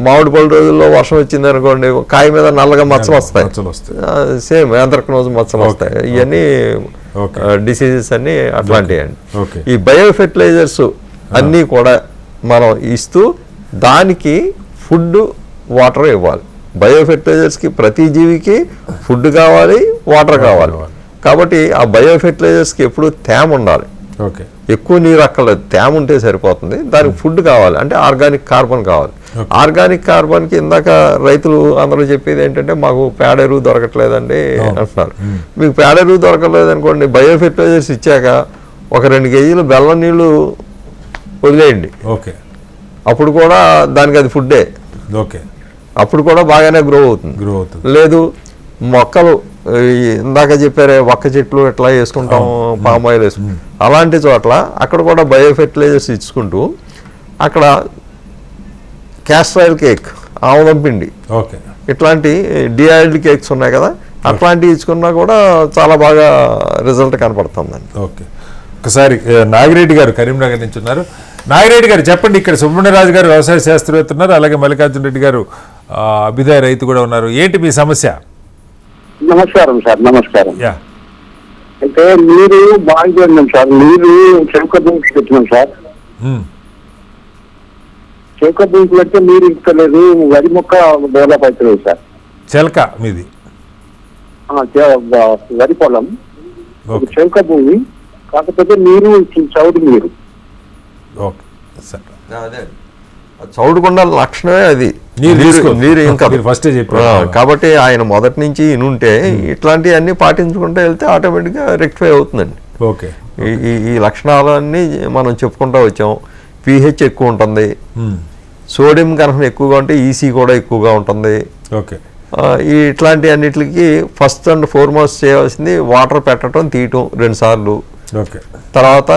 మామిడి పళ్ళు రోజుల్లో వర్షం వచ్చింది అనుకోండి, కాయ మీద నల్లగా మచ్చలు వస్తాయి, సేమ్ యాంథ్రక్నోజ్ మచ్చలు వస్తాయి. ఇవన్నీ డిసీజెస్ అన్ని అట్లాంటివి అండి. ఈ బయో ఫెర్టిలైజర్స్ అన్నీ కూడా మనం ఇస్తూ దానికి ఫుడ్, వాటర్ ఇవ్వాలి. బయో ఫెర్టిలైజర్స్కి ప్రతి జీవికి ఫుడ్ కావాలి, వాటర్ కావాలి. కాబట్టి ఆ బయో ఫెర్టిలైజర్స్కి ఎప్పుడు తేమ ఉండాలి. ఓకే, ఎక్కువ నీరు అక్కర్లేదు, తేమ ఉంటే సరిపోతుంది. దానికి ఫుడ్ కావాలి, అంటే ఆర్గానిక్ కార్బన్ కావాలి. ఆర్గానిక్ కార్బన్కి ఇందాక రైతులు అందరూ చెప్పేది ఏంటంటే మాకు పేడ ఎరువు దొరకట్లేదండి అంటున్నారు. మీకు పేడ ఎరువు దొరకలేదు అనుకోండి, బయో ఫెర్టిలైజర్స్ ఇచ్చాక ఒక 2 కేజీలు బెల్లం నీళ్ళు వదిలేయండి. ఓకే, అప్పుడు కూడా దానికి అది ఫుడ్డే. ఓకే, అప్పుడు కూడా బాగానే గ్రో అవుతుంది. లేదు మొక్కలు ఇందాక చెప్పారే ఒక్క చెట్లు ఎట్లా వేసుకుంటాం, పామ్ ఆయిల్ వేసుకుంటాం, అలాంటి చోట్ల అక్కడ కూడా బయో ఫెర్టిలైజర్స్ ఇచ్చుకుంటూ అక్కడ క్యాస్టర్ ఆయిల్ కేక్, ఆముదం పిండి, ఓకే, ఇట్లాంటి డిఐల్డ్ కేక్స్ ఉన్నాయి కదా, అట్లాంటివి ఇచ్చుకున్నా కూడా చాలా బాగా రిజల్ట్ కనపడుతుందండి. ఓకే, ఒకసారి నాగిరెడ్డి గారు కరీంనగర్ నుంచి ఉన్నారు. నాగిరెడ్డి గారు చెప్పండి, ఇక్కడ సుబ్రహ్మణ్యరాజు గారు వ్యవసాయ శాస్త్రవేత్త ఉన్నారు, అలాగే మల్లికార్జున రెడ్డి గారు అభ్యుదయ రైతు కూడా ఉన్నారు. ఏంటి మీ సమస్య? నమస్కారం సార్. నమస్కారం. యా, అయితే మీరు బాగా చేయండి సార్. మీరు చెరుకు దుంకి పెట్టినాం సార్. చెరుకు దుంకి పెడితే మీరు ఇస్తలేదు, వరి మొక్క డెవలప్ అవుతలేదు సార్. చెలక మీది? వరి పొలం చెరుక భూమి, కాకపోతే మీరు చౌడు నీరు. ఓకే సార్, అదే చౌడుకొండ లక్షణమే అది, నీరు ఇంకా ఫస్ట్ చెప్పారు. కాబట్టి ఆయన మొదటి నుంచి ఇనుంటే ఇట్లాంటివన్నీ పాటించుకుంటూ వెళ్తే ఆటోమేటిక్గా రెక్టిఫై అవుతుందండి. ఓకే, ఈ లక్షణాలన్నీ మనం చెప్పుకుంటూ వచ్చాం. pH ఎక్కువ ఉంటుంది, సోడియం కనుక ఎక్కువగా ఉంటే ఈసీ కూడా ఎక్కువగా ఉంటుంది. ఓకే, ఇట్లాంటి అన్నిటికి ఫస్ట్ అండ్ ఫార్మోస్ట్ చేయవలసింది వాటర్ పెట్టడం, తీయటం 2 సార్లు. ఓకే, తర్వాత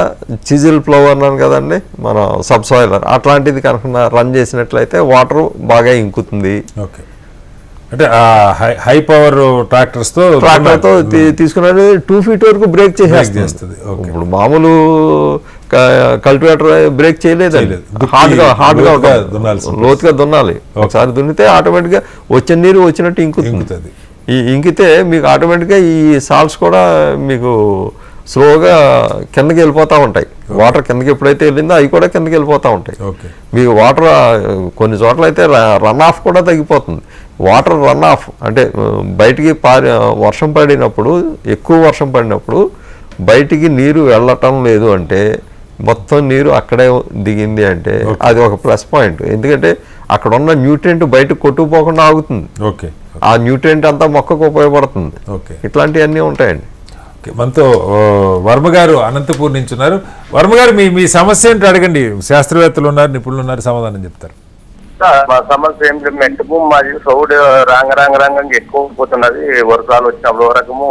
చిజిల్ ప్లవ్ అన్నాను కదండి, మన సబ్సాయిలర్, అట్లాంటిది కనుక రన్ చేసినట్లయితే వాటర్ బాగా ఇంకుతుంది. ఓకే, అంటే హై పవర్ ట్రాక్టర్తో తీసుకున్నది 2 feet వరకు బ్రేక్ చేసేస్తుంది. ఇప్పుడు మామూలు కల్టివేటర్ బ్రేక్ చేయలేదండి, హార్డ్గా లోతుగా దున్నాలి. ఒకసారి దున్నితే ఆటోమేటిక్గా వచ్చిన నీరు వచ్చినట్టు ఇంకుతుంది. ఇంకితే మీకు ఆటోమేటిక్గా ఈ సాల్ట్స్ కూడా మీకు స్లోగా కిందకి వెళ్ళిపోతూ ఉంటాయి. వాటర్ కిందకి ఎప్పుడైతే వెళ్ళిందో అవి కూడా కిందకి వెళ్ళిపోతూ ఉంటాయి. మీకు వాటర్ కొన్ని చోట్ల అయితే రన్ ఆఫ్ కూడా తగ్గిపోతుంది. వాటర్ రన్ ఆఫ్ అంటే బయటికి వర్షం పడినప్పుడు, ఎక్కువ వర్షం పడినప్పుడు బయటికి నీరు వెళ్ళటం లేదు అంటే, మొత్తం నీరు అక్కడే దిగింది అంటే అది ఒక ప్లస్ పాయింట్. ఎందుకంటే అక్కడ ఉన్న న్యూట్రియంట్ బయటకు కొట్టుకుపోకుండా ఆగుతుంది. ఆ న్యూట్రియంట్ అంతా మొక్కకు ఉపయోగపడుతుంది. ఇట్లాంటివన్నీ ఉంటాయండి. మనతో వర్మ గారు అనంతపూర్ నుంచి ఉన్నారు. వర్మ గారు మీ సమస్య ఏంటో అడగండి, శాస్త్రవేత్తలు ఉన్నారు, నిపుణులు ఉన్నారు, సమాధానం చెప్తారు. మా సమస్య ఏంటి, మెట్టు భూమి మాది, సౌడు రంగంగా ఎక్కువ పోతున్నది. వర్షాలు వచ్చినప్పుడు రకము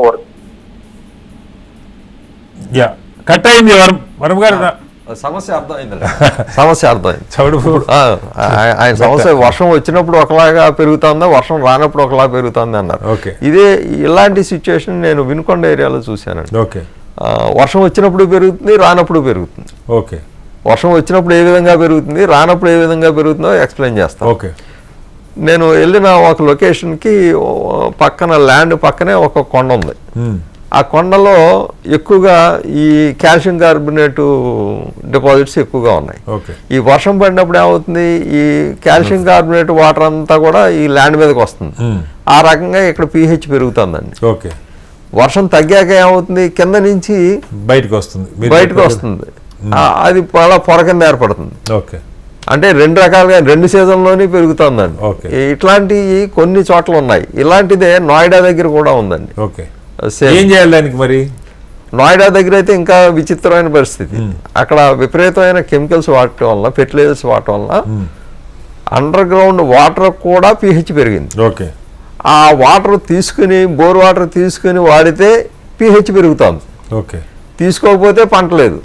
కట్ అయింది. వర్మ గారు సమస్య అర్థమైంది. సమస్య అర్థమైంది. ఆయన సమస్య వర్షం వచ్చినప్పుడు ఒకలాగా పెరుగుతుందా, వర్షం రానప్పుడు ఒకలా పెరుగుతుంది అన్నారు. ఇదే ఇలాంటి సిచ్యువేషన్ నేను వినుకొండ ఏరియాలో చూశానండి. వర్షం వచ్చినప్పుడు పెరుగుతుంది, రానప్పుడు పెరుగుతుంది. వర్షం వచ్చినప్పుడు ఏ విధంగా పెరుగుతుంది, రానప్పుడు ఏ విధంగా పెరుగుతుందో ఎక్స్ప్లెయిన్ చేస్తాను. నేను వెళ్ళిన ఒక లొకేషన్కి పక్కన ల్యాండ్ పక్కనే ఒక కొండ ఉంది. ఆ కొండలో ఎక్కువగా ఈ కాల్షియం కార్బోనేట్ డిపాజిట్స్ ఎక్కువగా ఉన్నాయి. ఈ వర్షం పడినప్పుడు ఏమవుతుంది, ఈ కాల్షియం కార్బోనేట్ వాటర్ అంతా కూడా ఈ ల్యాండ్ మీదకి వస్తుంది. ఆ రకంగా ఇక్కడ pH పెరుగుతుందండి. వర్షం తగ్గాక ఏమవుతుంది, కింద నుంచి బయటకు వస్తుంది. అది చాలా పొర కింద ఏర్పడుతుంది. అంటే 2 రకాలుగా 2 సీజన్లోనే పెరుగుతుందండి. ఇట్లాంటివి కొన్ని చోట్ల ఉన్నాయి. ఇలాంటిదే నోయిడా దగ్గర కూడా ఉందండి. ఏం చేయాలి దానికి మరి? నోయిడా దగ్గర అయితే ఇంకా విచిత్రమైన పరిస్థితి. అక్కడ విపరీతమైన కెమికల్స్ వాడటం వల్ల, ఫెర్టిలైజర్స్ వాడటం వల్ల అండర్ గ్రౌండ్ వాటర్ కూడా pH పెరిగింది. ఆ వాటర్ తీసుకుని, బోర్ వాటర్ తీసుకుని వాడితే pH పెరుగుతుంది. తీసుకోకపోతే పంట లేదు.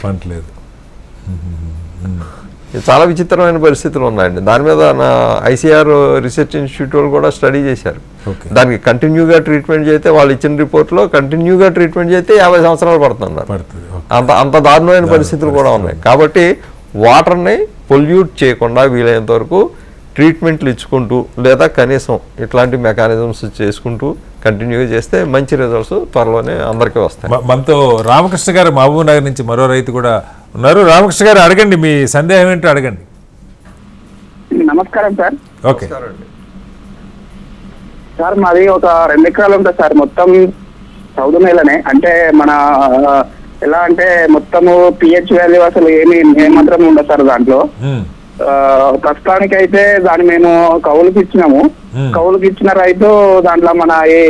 చాలా విచిత్రమైన పరిస్థితులు ఉన్నాయండి. దాని మీద నా ఐసీఆర్ రీసెర్చ్ ఇన్స్టిట్యూట్ వాళ్ళు కూడా స్టడీ చేశారు. దానికి కంటిన్యూగా ట్రీట్మెంట్ చేస్తే, వాళ్ళు ఇచ్చిన రిపోర్ట్లో కంటిన్యూగా ట్రీట్మెంట్ చేస్తే 50 సంవత్సరాలు పడుతున్నారు. అంత దారుణమైన పరిస్థితులు కూడా ఉన్నాయి. కాబట్టి వాటర్ని పొల్యూట్ చేయకుండా వీలైనంత వరకు ట్రీట్మెంట్లు ఇచ్చుకుంటూ, లేదా కనీసం ఇట్లాంటి మెకానిజమ్స్ చేసుకుంటూ కంటిన్యూగా చేస్తే మంచి రిజల్ట్స్ త్వరలోనే అందరికీ వస్తాయి. మనతో రామకృష్ణ గారు మహబూబ్ నగర్ నుంచి మరో రైతు కూడా ఉన్నారు. రామకృష్ణ గారు అడగండి, మీ సందేహం ఏంటో అడగండి. నమస్కారం సార్. ఓకే సార్, మాది ఒక 2 ఎకరాలు ఉంటుంది సార్. మొత్తం చౌడు నేలనే, అంటే మన ఎలా అంటే మొత్తము పిహెచ్ వాల్యూ అసలు ఏమాత్రం ఉండదు సార్ దాంట్లో. ప్రస్తుతానికి అయితే దాన్ని మేము కౌలుకి ఇచ్చినాము. కౌలుకి ఇచ్చిన రైతు దాంట్లో మన ఈ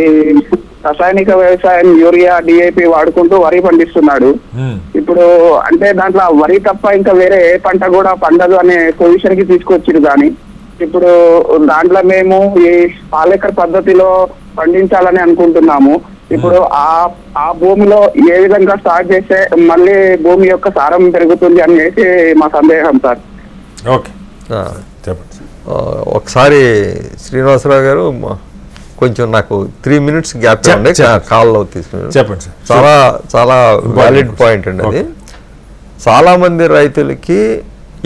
రసాయనిక వ్యవసాయం యూరియా డిఏపి వాడుకుంటూ వరి పండిస్తున్నాడు. ఇప్పుడు అంటే దాంట్లో వరి తప్ప ఇంకా వేరే ఏ పంట కూడా పండదు అనే పొజిషన్ కి తీసుకొచ్చిరు. దాన్ని ఇప్పుడు దాంట్లో మేము ఈ పాలేకర్ పద్ధతిలో పండించాలని అనుకుంటున్నాము. ఇప్పుడు ఆ భూమిలో ఏ విధంగా స్టార్ట్ చేస్తే మళ్ళీ భూమి యొక్క సారం పెరుగుతుంది అనేసి మా సందేహం సార్. ఓకే చెప్పండి. ఒకసారి శ్రీనివాసరావు గారు కొంచెం నాకు 3 minutes గ్యాప్ ఉండే కాల్లో తీసుకుని చెప్పండి సార్. చాలా చాలా వ్యాలిడ్ పాయింట్ అండి అది. చాలా మంది రైతులకి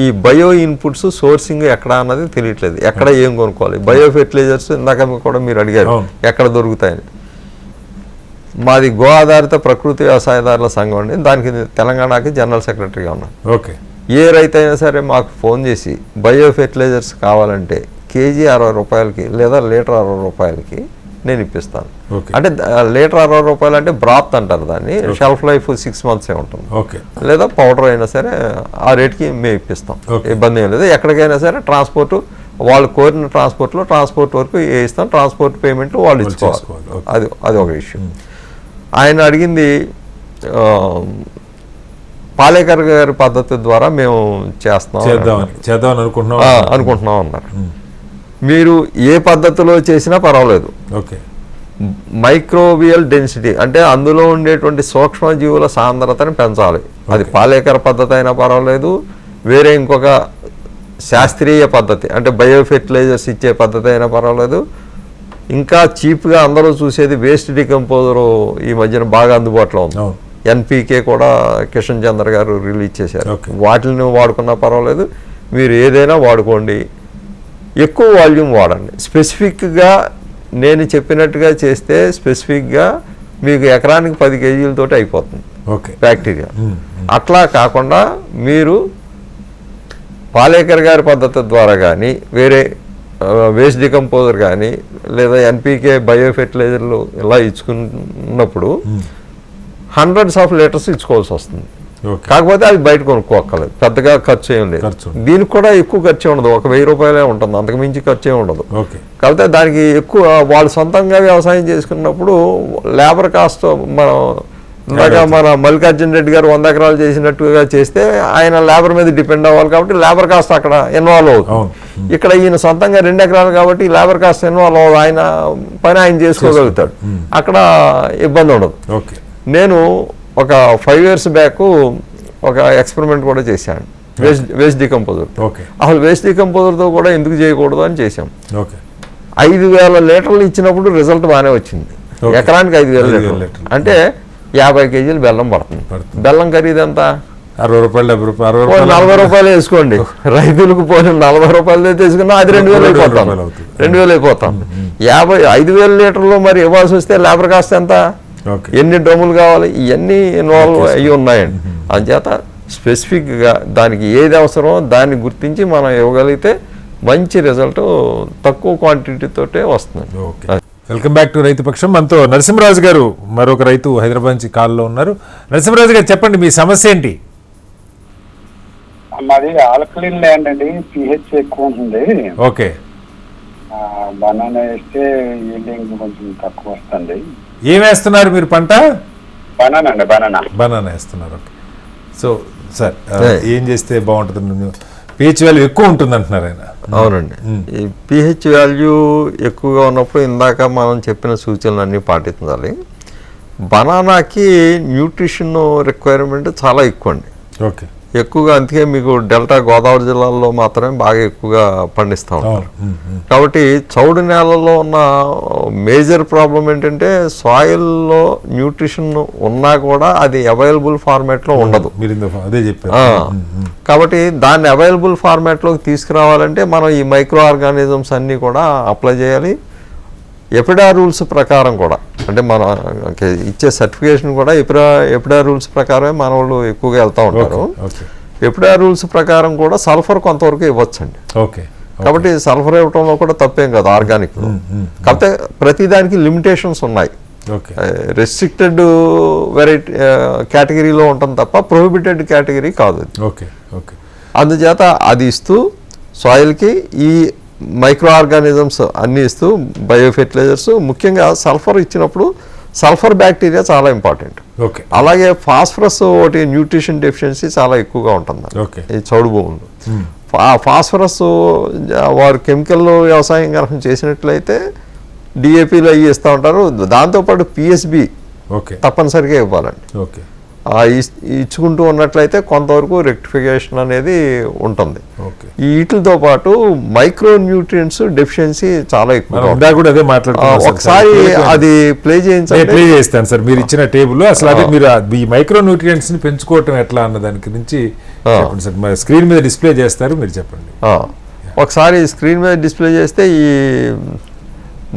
ఈ బయో ఇన్పుట్స్ సోర్సింగ్ ఎక్కడ అన్నది తెలియట్లేదు. ఎక్కడ ఏం కొనుక్కోవాలి, బయో ఫెర్టిలైజర్స్ ఇందాక కూడా మీరు అడిగారు ఎక్కడ దొరుకుతాయని. మాది గో ఆధారిత ప్రకృతి వ్యవసాయదారుల సంఘం అండి, దానికి తెలంగాణకి జనరల్ సెక్రటరీగా ఉన్నాను. ఓకే. ఏ రైతు అయినా సరే మాకు ఫోన్ చేసి బయో ఫెర్టిలైజర్స్ కావాలంటే కేజీ 60 రూపాయలకి లేదా లీటర్ 60 రూపాయలకి నేను ఇప్పిస్తాను. అంటే లీటర్ 60 రూపాయలు అంటే బ్రాత్ అంటారు దాన్ని, షెల్ఫ్ లైఫ్ 6 months ఉంటుంది. ఓకే. లేదా పౌడర్ అయినా సరే ఆ రేట్కి మేము ఇప్పిస్తాం, ఇబ్బంది ఏం లేదు. ఎక్కడికైనా సరే ట్రాన్స్పోర్ట్ వాళ్ళు కోరిన ట్రాన్స్పోర్ట్ వరకు ఇస్తాం, ట్రాన్స్పోర్ట్ పేమెంట్ వాళ్ళు ఇచ్చుకోవాలి. అది ఒక ఇష్యూ. ఆయన అడిగింది పాలేకర్ గారి పద్ధతి ద్వారా మేము చేద్దాం అనుకుంటున్నాం అన్నారు. మీరు ఏ పద్ధతిలో చేసినా పర్వాలేదు. ఓకే. మైక్రోబియల్ డెన్సిటీ అంటే అందులో ఉండేటువంటి సూక్ష్మజీవుల సాంద్రతని పెంచాలి. అది పాలేకర్ పద్ధతి అయినా పర్వాలేదు, వేరే ఇంకొక శాస్త్రీయ పద్ధతి అంటే బయో ఫెర్టిలైజర్స్ ఇచ్చే పద్ధతి అయినా పర్వాలేదు. ఇంకా చీప్గా అందరూ చూసేది వేస్ట్ డికంపోజర్ ఈ మధ్యన బాగా అందుబాటులో ఉంది. ఎన్పీకే కూడా కిషన్ చంద్ర గారు రిలీజ్ చేశారు. వాటిని వాడుకున్నా పర్వాలేదు, మీరు ఏదైనా వాడుకోండి, ఎక్కువ వాల్యూమ్ వాడండి. స్పెసిఫిక్గా నేను చెప్పినట్టుగా చేస్తే స్పెసిఫిక్గా మీకు ఎకరానికి 10 kgs అయిపోతుంది బ్యాక్టీరియా. అట్లా కాకుండా మీరు పాలేకర్ గారి పద్ధతి ద్వారా కానీ వేరే వేస్ట్ డికంపోజర్ కానీ లేదా ఎన్పీకే బయో ఫెర్టిలైజర్లు ఇలా ఇచ్చుకున్నప్పుడు hundreds of liters ఇచ్చుకోవాల్సి వస్తుంది. కాకపోతే అది బయట కొనుక్కోక్కర్లేదు, పెద్దగా ఖర్చు ఏం లేదు. దీనికి కూడా ఎక్కువ ఖర్చు ఉండదు, ఒక 1000 రూపాయలే ఉంటుంది, అంతకు మించి ఖర్చు ఏమి ఉండదు. కాకపోతే దానికి ఎక్కువ వాళ్ళు సొంతంగా వ్యవసాయం చేసుకున్నప్పుడు లేబర్ కాస్ట్ మనం ఇందాక మన మల్లికార్జున రెడ్డి గారు 100 ఎకరాలు చేసినట్టుగా చేస్తే ఆయన లేబర్ మీద డిపెండ్ అవ్వాలి కాబట్టి లేబర్ కాస్ట్ అక్కడ ఇన్వాల్వ్ అవుతుంది. ఇక్కడ ఈయన సొంతంగా 2 ఎకరాలు కాబట్టి లేబర్ కాస్ట్ ఇన్వాల్వ్ అవ్వదు, ఆయన పని ఆయన చేసుకోగలుగుతాడు, అక్కడ ఇబ్బంది ఉండదు. నేను ఒక 5 years బ్యాక్ ఒక ఎక్స్పెరిమెంట్ కూడా చేశాను వేస్ట్ డికంపోజర్. అసలు వేస్ట్ డికంపోజర్తో కూడా ఎందుకు చేయకూడదు అని చేశాం. 5000 లీటర్లు ఇచ్చినప్పుడు రిజల్ట్ బాగానే వచ్చింది. ఎకరానికి 5000 లీటర్లు అంటే 50 kgs బెల్లం పడుతుంది. బెల్లం ఖరీదు ఎంత? 60 రూపాయలు 70 రూపాయలు 40 రూపాయలు వేసుకోండి. రైతులకు పోయిన 40 రూపాయలు తీసుకున్నా అది 2000 అయిపోతాం, 2000 అయిపోతాం. 5000 లీటర్లు మరి ఇవ్వాల్సి వస్తే లేబర్ కాస్ట్ ఎంత, ఎన్ని డ్రమ్ములు కావాలి, ఇవన్నీ ఇన్వాల్వ్ అయ్యి ఉన్నాయండి. అందుచేత స్పెసిఫిక్గా దానికి ఏది అవసరమో దాన్ని గుర్తించి మనం ఇవ్వగలిగితే మంచి రిజల్ట్ తక్కువ క్వాంటిటీతోటే వస్తుంది. వెల్కమ్ బ్యాక్ టు రైతు పక్షం. మనతో నరసింహరాజు గారు మరొక రైతు హైదరాబాద్ నుంచి కాల్లో ఉన్నారు. నరసింహరాజు గారు చెప్పండి, మీ సమస్య ఏంటి? మాది ఆల్కలిన్ ల్యాండ్ అండి, పిహెచ్ ఎక్కువ ఉంటుంది. ఓకే. బనానా వేస్తే ఈల్డింగ్ కొంచెం తక్కువ వస్తుంది. ఏం వేస్తున్నారు మీరు పంట? బనానా అండి, బనానా వేస్తున్నారు. ఓకే. సో సార్ ఏం చేస్తే బాగుంటుంది? పిహెచ్ వాల్యూ ఎక్కువ ఉంటుంది అంటున్నారు ఆయన. అవునండి, ఈ పిహెచ్ వాల్యూ ఎక్కువగా ఉన్నప్పుడు ఇందాక మనం చెప్పిన సూచనలు అన్నీ పాటించాలి. బనానాకి న్యూట్రిషన్ రిక్వైర్మెంట్ చాలా ఎక్కువ అండి. ఓకే. ఎక్కువగా అందుకే మీకు డెల్టా గోదావరి జిల్లాల్లో మాత్రమే బాగా ఎక్కువగా పండిస్తూ ఉంటారు. కాబట్టి చౌడు నేలలో ఉన్న మేజర్ ప్రాబ్లం ఏంటంటే సాయిల్లో న్యూట్రిషన్ ఉన్నా కూడా అది అవైలబుల్ ఫార్మాట్లో ఉండదు. అదే చెప్పారు. కాబట్టి దాన్ని అవైలబుల్ ఫార్మాట్లోకి తీసుకురావాలంటే మనం ఈ మైక్రో ఆర్గానిజమ్స్ అన్నీ కూడా అప్లై చేయాలి. ఎపిడా రూల్స్ ప్రకారం కూడా, అంటే మన ఇచ్చే సర్టిఫికేషన్ కూడా ఎపిడా రూల్స్ ప్రకారమే మన వాళ్ళు ఎక్కువగా వెళ్తూ ఉంటారు. ఎపిడా రూల్స్ ప్రకారం కూడా సల్ఫర్ కొంతవరకు ఇవ్వచ్చండి. కాబట్టి సల్ఫర్ ఇవ్వటంలో కూడా తప్పేం కాదు ఆర్గానిక్లో. కాకపోతే ప్రతిదానికి లిమిటేషన్స్ ఉన్నాయి. రెస్ట్రిక్టెడ్ వెరైటీ కేటగిరీలో ఉంటుంది తప్ప ప్రొహిబిటెడ్ కేటగిరీ కాదు. Okay okay. అందుచేత అది ఇస్తూ సాయిల్కి ఈ మైక్రో ఆర్గానిజమ్స్ అన్నీ ఇస్తూ బయో ఫెర్టిలైజర్స్, ముఖ్యంగా సల్ఫర్ ఇచ్చినప్పుడు సల్ఫర్ బ్యాక్టీరియా చాలా ఇంపార్టెంట్. ఓకే. అలాగే ఫాస్ఫరస్ ఒకటి న్యూట్రిషన్ డెఫిషియన్సీ చాలా ఎక్కువగా ఉంటుంది ఈ చౌడు భూములు. ఫాస్ఫరస్ వారు కెమికల్ వ్యవసాయం కనుక చేసినట్లయితే డిఏపీలు అవి ఇస్తూ ఉంటారు. దాంతోపాటు పిఎస్బి తప్పనిసరిగా ఇవ్వాలండి. ఓకే. ఇచ్చుకుంటూ ఉన్నట్లయితే కొంతవరకు రెక్టిఫికేషన్ అనేది ఉంటుంది. ఓకే. వీటితో పాటు మైక్రో న్యూట్రియంట్స్ డెఫిషియన్సీ చాలా ఎక్కువ. ఒకసారి అది ప్లే చేస్తాను సార్ మీరు ఇచ్చిన టేబుల్. అసలు అదే మీరు ఈ మైక్రో న్యూట్రియంట్స్ ని పెంచుకోవటం ఎట్లా అన్న దాని గురించి చెప్పండి సార్. స్క్రీన్ మీద డిస్ప్లే చేస్తారు, మీరు చెప్పండి. ఒకసారి స్క్రీన్ మీద డిస్ప్లే చేస్తే ఈ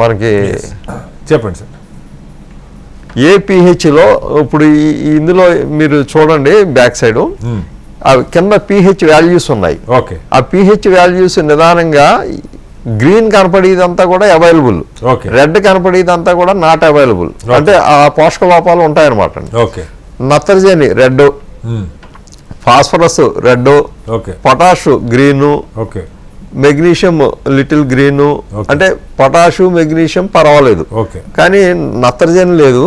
మనకి చెప్పండి సార్. ఏపీహెచ్లో ఇప్పుడు ఇందులో మీరు చూడండి బ్యాక్ సైడ్ కింద పిహెచ్ వాల్యూస్ ఉన్నాయి. ఓకే. ఆ పిహెచ్ వాల్యూస్ నిదానంగా గ్రీన్ కనపడేదంతా కూడా అవైలబుల్, రెడ్ కనపడేదంతా కూడా నాట్ అవైలబుల్. అంటే ఆ పోషక లోపాలు ఉంటాయన్నమాట. ఓకే. నత్రజని red, phosphorus red, potash green, magnesium little green. అంటే పొటాషు మెగ్నీషియం పర్వాలేదు, కానీ నత్రజని లేదు,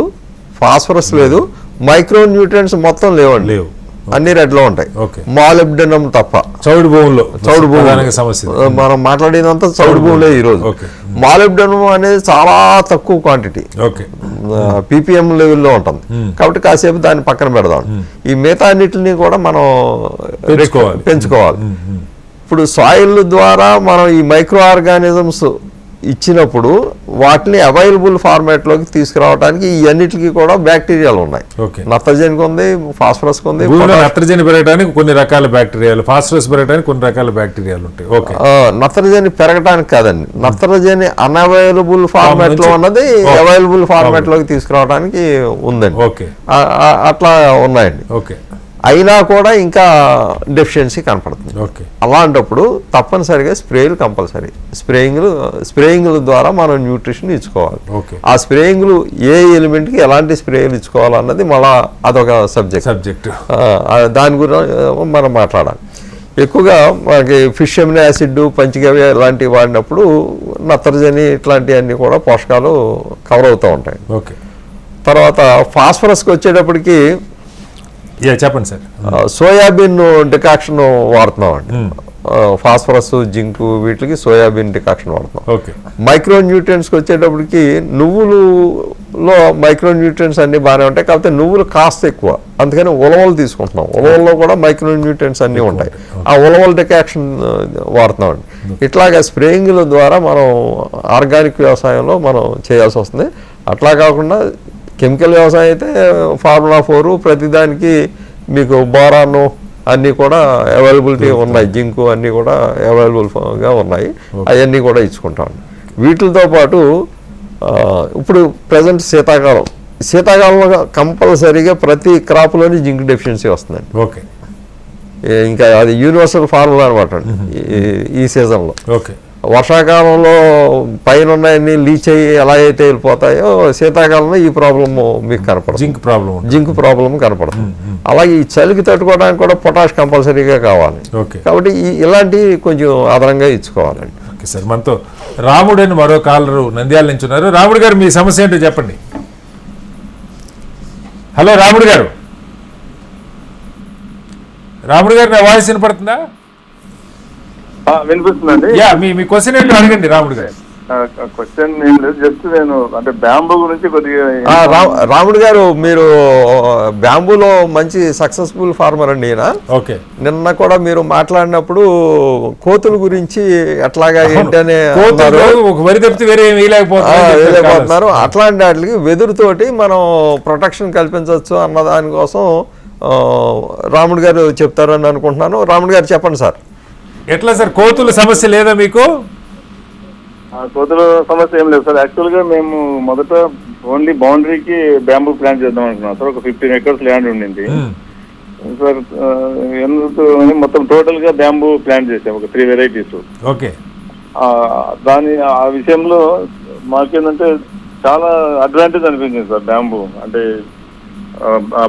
ఫాస్ఫరస్ లేదు, మైక్రో న్యూట్రియంట్స్ మొత్తం లేవండి, అన్ని రెడ్ లో ఉంటాయి. మాలిబ్డినం తప్ప. చౌడు భూముల్లో మనం మాట్లాడినంత చౌడు భూములే ఈరోజు. మాలిబ్డినం అనేది చాలా తక్కువ క్వాంటిటీ, పీపీఎం లెవెల్లో ఉంటుంది. కాబట్టి కాసేపు దాన్ని పక్కన పెడదాం. ఈ మిగతా అన్నిటిని కూడా మనం పెంచుకోవాలి. ఇప్పుడు సాయిల్ ద్వారా మనం ఈ మైక్రో ఆర్గానిజమ్స్ ఇచ్చినప్పుడు వాటిని అవైలబుల్ ఫార్మాట్లోకి తీసుకురావడానికి ఈ అన్నిటికీ కూడా బ్యాక్టీరియాలు ఉన్నాయి. నత్రజనికి ఉంది, ఫాస్ఫరస్ ఉంది. నత్రజని పెరగడానికి కొన్ని రకాల బ్యాక్టీరియాలు, ఫాస్ఫరస్ పెరగడానికి కొన్ని రకాల బ్యాక్టీరియాలు ఉంటాయి. నత్రజని పెరగడానికి కాదండి, నత్రజని అన్అవైలబుల్ ఫార్మాట్ లో ఉన్నది అవైలబుల్ ఫార్మాట్ లోకి తీసుకురావడానికి ఉందండి. అట్లా ఉన్నాయండి. అయినా కూడా ఇంకా డెఫిషియన్సీ కనపడుతుంది. అలాంటప్పుడు తప్పనిసరిగా స్ప్రేలు కంపల్సరీ. స్ప్రేయింగ్ల ద్వారా మనం న్యూట్రిషన్ ఇచ్చుకోవాలి. ఆ స్ప్రేయింగ్లు ఏ ఎలిమెంట్కి ఎలాంటి స్ప్రేలు ఇచ్చుకోవాలన్నది మళ్ళా అదొక సబ్జెక్ట్. దాని గురించి మనం మాట్లాడాలి. ఎక్కువగా మనకి ఫిష్ ఎమినో యాసిడ్, పంచగవ్య ఇలాంటివి వాడినప్పుడు నత్రజని ఇట్లాంటివన్నీ కూడా పోషకాలు కవర్ అవుతూ ఉంటాయి. తర్వాత ఫాస్ఫరస్కి వచ్చేటప్పటికి చెప్పండి సార్. సోయాబీన్ డికాక్షన్ వాడుతున్నాం అండి. ఫాస్ఫరస్, జింక్ వీటికి సోయాబీన్ డికాక్షన్ వాడుతున్నాం. మైక్రో న్యూట్రియంట్స్కి వచ్చేటప్పటికి నువ్వులలో మైక్రో న్యూట్రియంట్స్ అన్ని బాగానే ఉంటాయి, కాకపోతే నువ్వులు కాస్త ఎక్కువ, అందుకని ఉలవలు తీసుకుంటున్నాం. ఉలవల్లో కూడా మైక్రో న్యూట్రియంట్స్ అన్నీ ఉంటాయి. ఆ ఉలవల డికాక్షన్ వాడుతున్నాం అండి. ఇట్లాగా స్ప్రేయింగ్ల ద్వారా మనం ఆర్గానిక్ వ్యవసాయంలో మనం చేయాల్సి వస్తుంది. అట్లా కాకుండా కెమికల్ వ్యవసాయం అయితే ఫార్ములా 4 ప్రతిదానికి మీకు బోరాను అన్నీ కూడా అవైలబిలిటీ ఉన్నాయి, జింకు అన్నీ కూడా అవైలబుల్గా ఉన్నాయి. అవన్నీ కూడా ఇచ్చుకుంటాం. వీటితో పాటు ఇప్పుడు ప్రజెంట్ శీతాకాలంలో కంపల్సరీగా ప్రతి క్రాప్లోని జింక్ డెఫిషియన్సీ వస్తుందండి. ఇంకా అది యూనివర్సల్ ఫార్ములా అనమాట ఈ సీజన్లో. వర్షాకాలంలో పైన ఉన్నాయన్నీ లీచ్ అయ్యి ఎలా అయితే వెళ్ళిపోతాయో శీతాకాలంలో ఈ ప్రాబ్లమ్ మీకు కనపడుతుంది, జింక్ ప్రాబ్లం కనపడుతుంది. అలాగే ఈ చలికి తట్టుకోవడానికి కూడా పొటాష్ కంపల్సరీగా కావాలి. కాబట్టి ఇలాంటివి కొంచెం అదనంగా ఇచ్చుకోవాలండి. Okay sir. మనతో రాముడు అని మరో కాలరు నంద్యాల నుంచి ఉన్నారు. రాముడు గారు మీ సమస్య ఏంటో చెప్పండి. హలో రాముడు గారు. రాముడు గారు నా వాయిస్ వినపడుతుందా? వినిపిస్తుందండి. మీ క్వశ్చన్ ఏంటో అడగండి రాముడు గారు. క్వశ్చన్ ఏం లేదు, జస్ట్ నేను అంటే బ్యాంబూ గురించి కొద్దిగా. రాముడు గారు మీరు బ్యాంబూలో మంచి సక్సెస్ఫుల్ ఫార్మర్ అండి ఈయన. నిన్న కూడా మీరు మాట్లాడినప్పుడు కోతుల గురించి ఎట్లాగా ఏంటనే వేయలేకపోతున్నారు. అట్లాంటి వాటికి వెదురుతోటి మనం ప్రొటెక్షన్ కల్పించవచ్చు అన్న దానికోసం రాముడు గారు చెప్తారని అనుకుంటున్నాను. రాముడు గారు చెప్పండి సార్. ఎట్లా సార్, కోతుల సమస్య లేదా మీకు? కోతుల సమస్య ఏం లేదు సార్. యాక్చువల్గా మేము మొదట ఓన్లీ బౌండరీకి బ్యాంబూ ప్లాంట్ చేద్దాం అనుకున్నాం సార్. ఒక 15 acres ల్యాండ్ ఉండింది సార్. ఎందుకు మొత్తం టోటల్ గా బ్యాంబూ ప్లాంట్ చేసాం, ఒక 3 varieties. ఓకే. ఆ విషయంలో మాకేంటంటే చాలా అడ్వాంటేజ్ అనిపించింది సార్ బ్యాంబూ. అంటే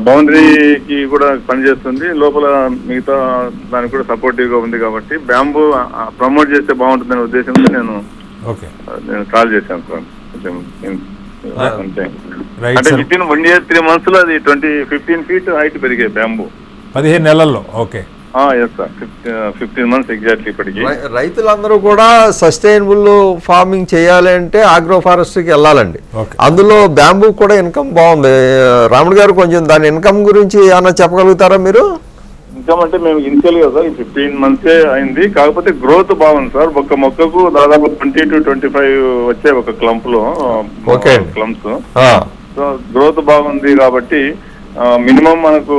బౌండరీకి కూడా పనిచేస్తుంది, లోపల మిగతా దానికి కూడా సపోర్టివ్ గా ఉంది కాబట్టి బ్యాంబూ ప్రమోట్ చేస్తే బాగుంటుందనే ఉద్దేశంతో నేను కాల్ చేశాను సార్. అంటే విత్ ఇన్ 1 year 3 months లో అది 15 feet హైట్ పెరిగాయి బ్యాంబూ 15 నెలల్లో. Okay, yes sir, 15 months exactly. ఇప్పటికి రైతులందరూ కూడా సస్టైనబుల్ ఫార్మింగ్ చేయాలి అంటే ఆగ్రో ఫారెస్ట్రీకి వెళ్ళాలండి. అందులో బ్యాంబూ కూడా ఇన్కమ్ బాగుంది. రాముడు గారు కొంచెం దాని ఇన్కమ్ గురించి ఏమన్నా చెప్పగలుగుతారా మీరు? ఇన్కమ్ అంటే మేము ఇనిషియల్ గా సార్ 15 months అయింది, కాకపోతే గ్రోత్ బాగుంది సార్. ఒక మొక్కకు దాదాపు 20 to 25 వచ్చాయి ఒక క్లంప్ లో క్లంప్స్. సో గ్రోత్ బాగుంది కాబట్టి మినిమం మనకు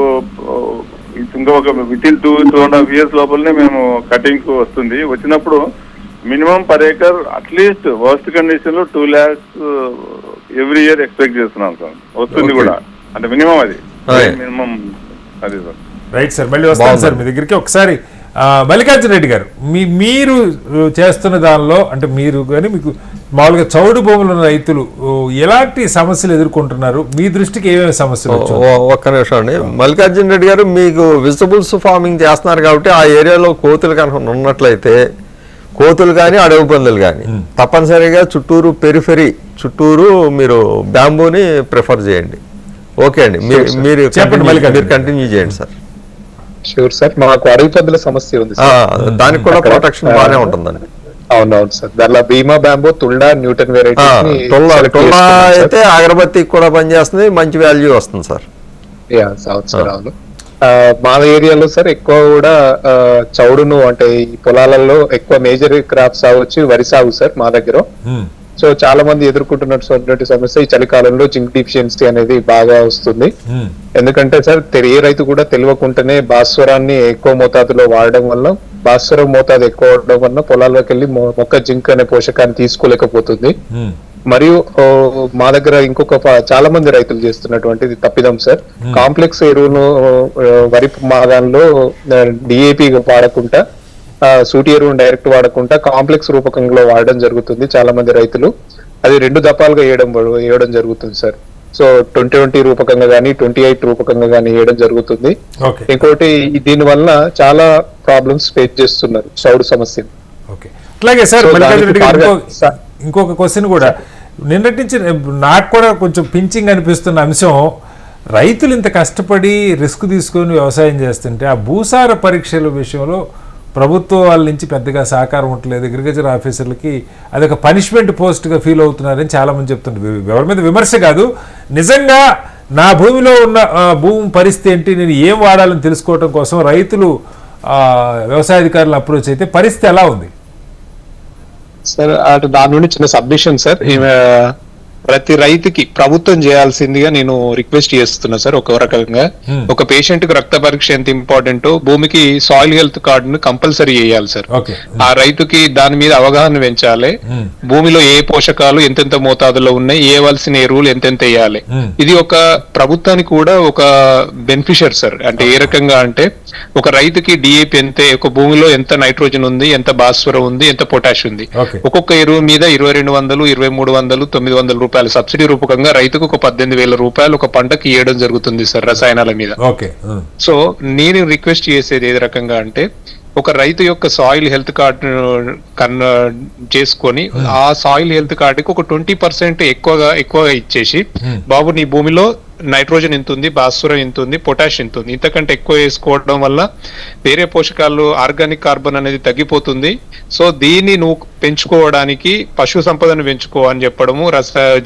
ఇంకా ఒక విత్ ఇన్ 2.5 years లోపలనే మేము కటింగ్ కు వస్తుంది. వచ్చినప్పుడు minimum per acre at least worst condition లో 2 lakhs ఎవ్రీ ఇయర్ ఎక్స్పెక్ట్ చేస్తున్నాం సార్. వస్తుంది కూడా, అంటే మినిమం అది మినిమం అది సార్. రైట్ సార్, మళ్ళీ వస్తాను సార్ మీ దగ్గరికి. ఒకసారి మల్లికార్జున రెడ్డి గారు, మీరు చేస్తున్న దానిలో అంటే మీరు కానీ మీకు మామూలుగా చౌడు భూములు ఉన్న రైతులు ఎలాంటి సమస్యలు ఎదుర్కొంటున్నారు? మీ దృష్టికి ఏమేమి సమస్యలు? ఒక్క నిమిషం అండి. మల్లికార్జున రెడ్డి గారు, మీకు వెజిటబుల్స్ ఫార్మింగ్ చేస్తున్నారు కాబట్టి ఆ ఏరియాలో కోతులు కనుక ఉన్నట్లయితే కోతులు కానీ అడవి పందులు కానీ తప్పనిసరిగా చుట్టూరు పెరిఫెరీ చుట్టూరు మీరు బ్యాంబూని ప్రిఫర్ చేయండి. ఓకే అండి, మీరు కంటిన్యూ చేయండి సార్. షూర్ సార్, మాకు అడవి పందుల సమస్య ఉంది, దానికి కూడా ప్రొటెక్షన్ బాగానే ఉంటుందండి. అవునవును సార్, దానిలో భీమా బ్యాంబో, తుల్డా, న్యూటన్ వెరైటీ అయితే అగరబత్తికి కూడా పనిచేస్తుంది, మంచి వాల్యూ వస్తుంది సార్. అవును. మా ఏరియాలో సార్ ఎక్కువ కూడా చౌడును అంటే ఈ పొలాలలో ఎక్కువ మేజర్ క్రాప్ సాగు వచ్చి వరి సాగు సార్ మా దగ్గర. సో చాలా మంది ఎదుర్కొంటున్నటువంటి సమస్య ఈ చలికాలంలో జింక్ డిఫిషియన్సీ అనేది బాగా వస్తుంది. ఎందుకంటే సార్ ఏ రైతు కూడా తెలియకుండానే భాస్వరాన్ని ఎక్కువ మోతాదులో వాడడం వల్ల, భాస్వరం మోతాదు ఎక్కువ అవడం వల్ల పొలాల్లోకి వెళ్ళి మొక్క జింక్ అనే పోషకాన్ని తీసుకోలేకపోతుంది. మరియు మా దగ్గర ఇంకొక చాలా మంది రైతులు చేస్తున్నటువంటిది తప్పిదం సార్, కాంప్లెక్స్ ఎరువును వరి మాగాల్లో డిఏపి వాడకుండా, సూటి ఎరువును డైరెక్ట్ వాడకుండా కాంప్లెక్స్ రూపకంలో వాడడం జరుగుతుంది చాలా మంది రైతులు. అది 2 దఫాలుగా వేయడం జరుగుతుంది సార్. సో 2020 రూపకంగా కానీ 28 రూపకంగా కానీ వేయడం జరుగుతుంది. ఇంకోటి దీని వల్ల చాలా ప్రాబ్లమ్స్ ఫేస్ చేస్తున్నారు చౌడు సమస్య. అట్లాగే సార్ ఇంకొక క్వశ్చన్ కూడా, నిన్నటి నుంచి నాకు కూడా కొంచెం పించింగ్ అనిపిస్తున్న అంశం, రైతులు ఇంత కష్టపడి రిస్క్ తీసుకొని వ్యవసాయం చేస్తుంటే ఆ భూసార పరీక్షల విషయంలో ప్రభుత్వం వాళ్ళ నుంచి పెద్దగా సహకారం ఉండలేదు. అగ్రికల్చర్ ఆఫీసర్లకి అదొక పనిష్మెంట్ పోస్ట్గా ఫీల్ అవుతున్నారని చాలామంది చెప్తుంటారు. ఎవరి మీద విమర్శ కాదు, నిజంగా నా భూమిలో ఉన్న భూమి పరిస్థితి ఏంటి, నేను ఏం వాడాలని తెలుసుకోవడం కోసం రైతులు వ్యవసాయ అధికారులు అప్రోచ్ అయితే పరిస్థితి ఎలా ఉంది సార్? అటు దాని నుండి చిన్న సబ్మిషన్ సార్, ప్రతి రైతుకి ప్రభుత్వం చేయాల్సిందిగా నేను రిక్వెస్ట్ చేస్తున్నా సార్. ఒక రకంగా ఒక పేషెంట్ కు రక్త పరీక్ష ఎంత ఇంపార్టెంటో భూమికి సాయిల్ హెల్త్ కార్డును కంపల్సరీ చేయాలి సార్. ఆ రైతుకి దాని మీద అవగాహన పెంచాలి. భూమిలో ఏ పోషకాలు ఎంతెంత మోతాదులో ఉన్నాయి, వేయవలసిన ఎరువులు ఎంతెంత వేయాలి. ఇది ఒక ప్రభుత్వానికి కూడా ఒక బెనిఫిషియర్ సార్. అంటే ఏ రకంగా అంటే ఒక రైతుకి డిఏపి ఎంత, ఒక భూమిలో ఎంత నైట్రోజన్ ఉంది, ఎంత భాస్వరం ఉంది, ఎంత పొటాష్ ఉంది, ఒక్కొక్క ఎరువు మీద 2200, 2300, 900 రూపాయలు సబ్సిడీ రూపకంగా రైతుకు ఒక 18,000 రూపాయలు ఒక పంటకి ఇవ్వడం జరుగుతుంది సార్ రసాయనాల మీద. సో నేను రిక్వెస్ట్ చేసేది ఏ రకంగా అంటే, ఒక రైతు యొక్క సాయిల్ హెల్త్ కార్డు చేసుకొని ఆ సాయిల్ హెల్త్ కార్డుకి ఒక 20% ఎక్కువగా ఇచ్చేసి, బాబు నీ భూమిలో నైట్రోజన్ ఎంత ఉంది, భాస్వరం ఎంత ఉంది, పొటాష్ ఎంత ఉంది, ఇంతకంటే ఎక్కువ వేసుకోవడం వల్ల వేరే పోషకాలు ఆర్గానిక్ కార్బన్ అనేది తగ్గిపోతుంది. సో దీన్ని నువ్వు పెంచుకోవడానికి పశు సంపదను పెంచుకో అని చెప్పడము.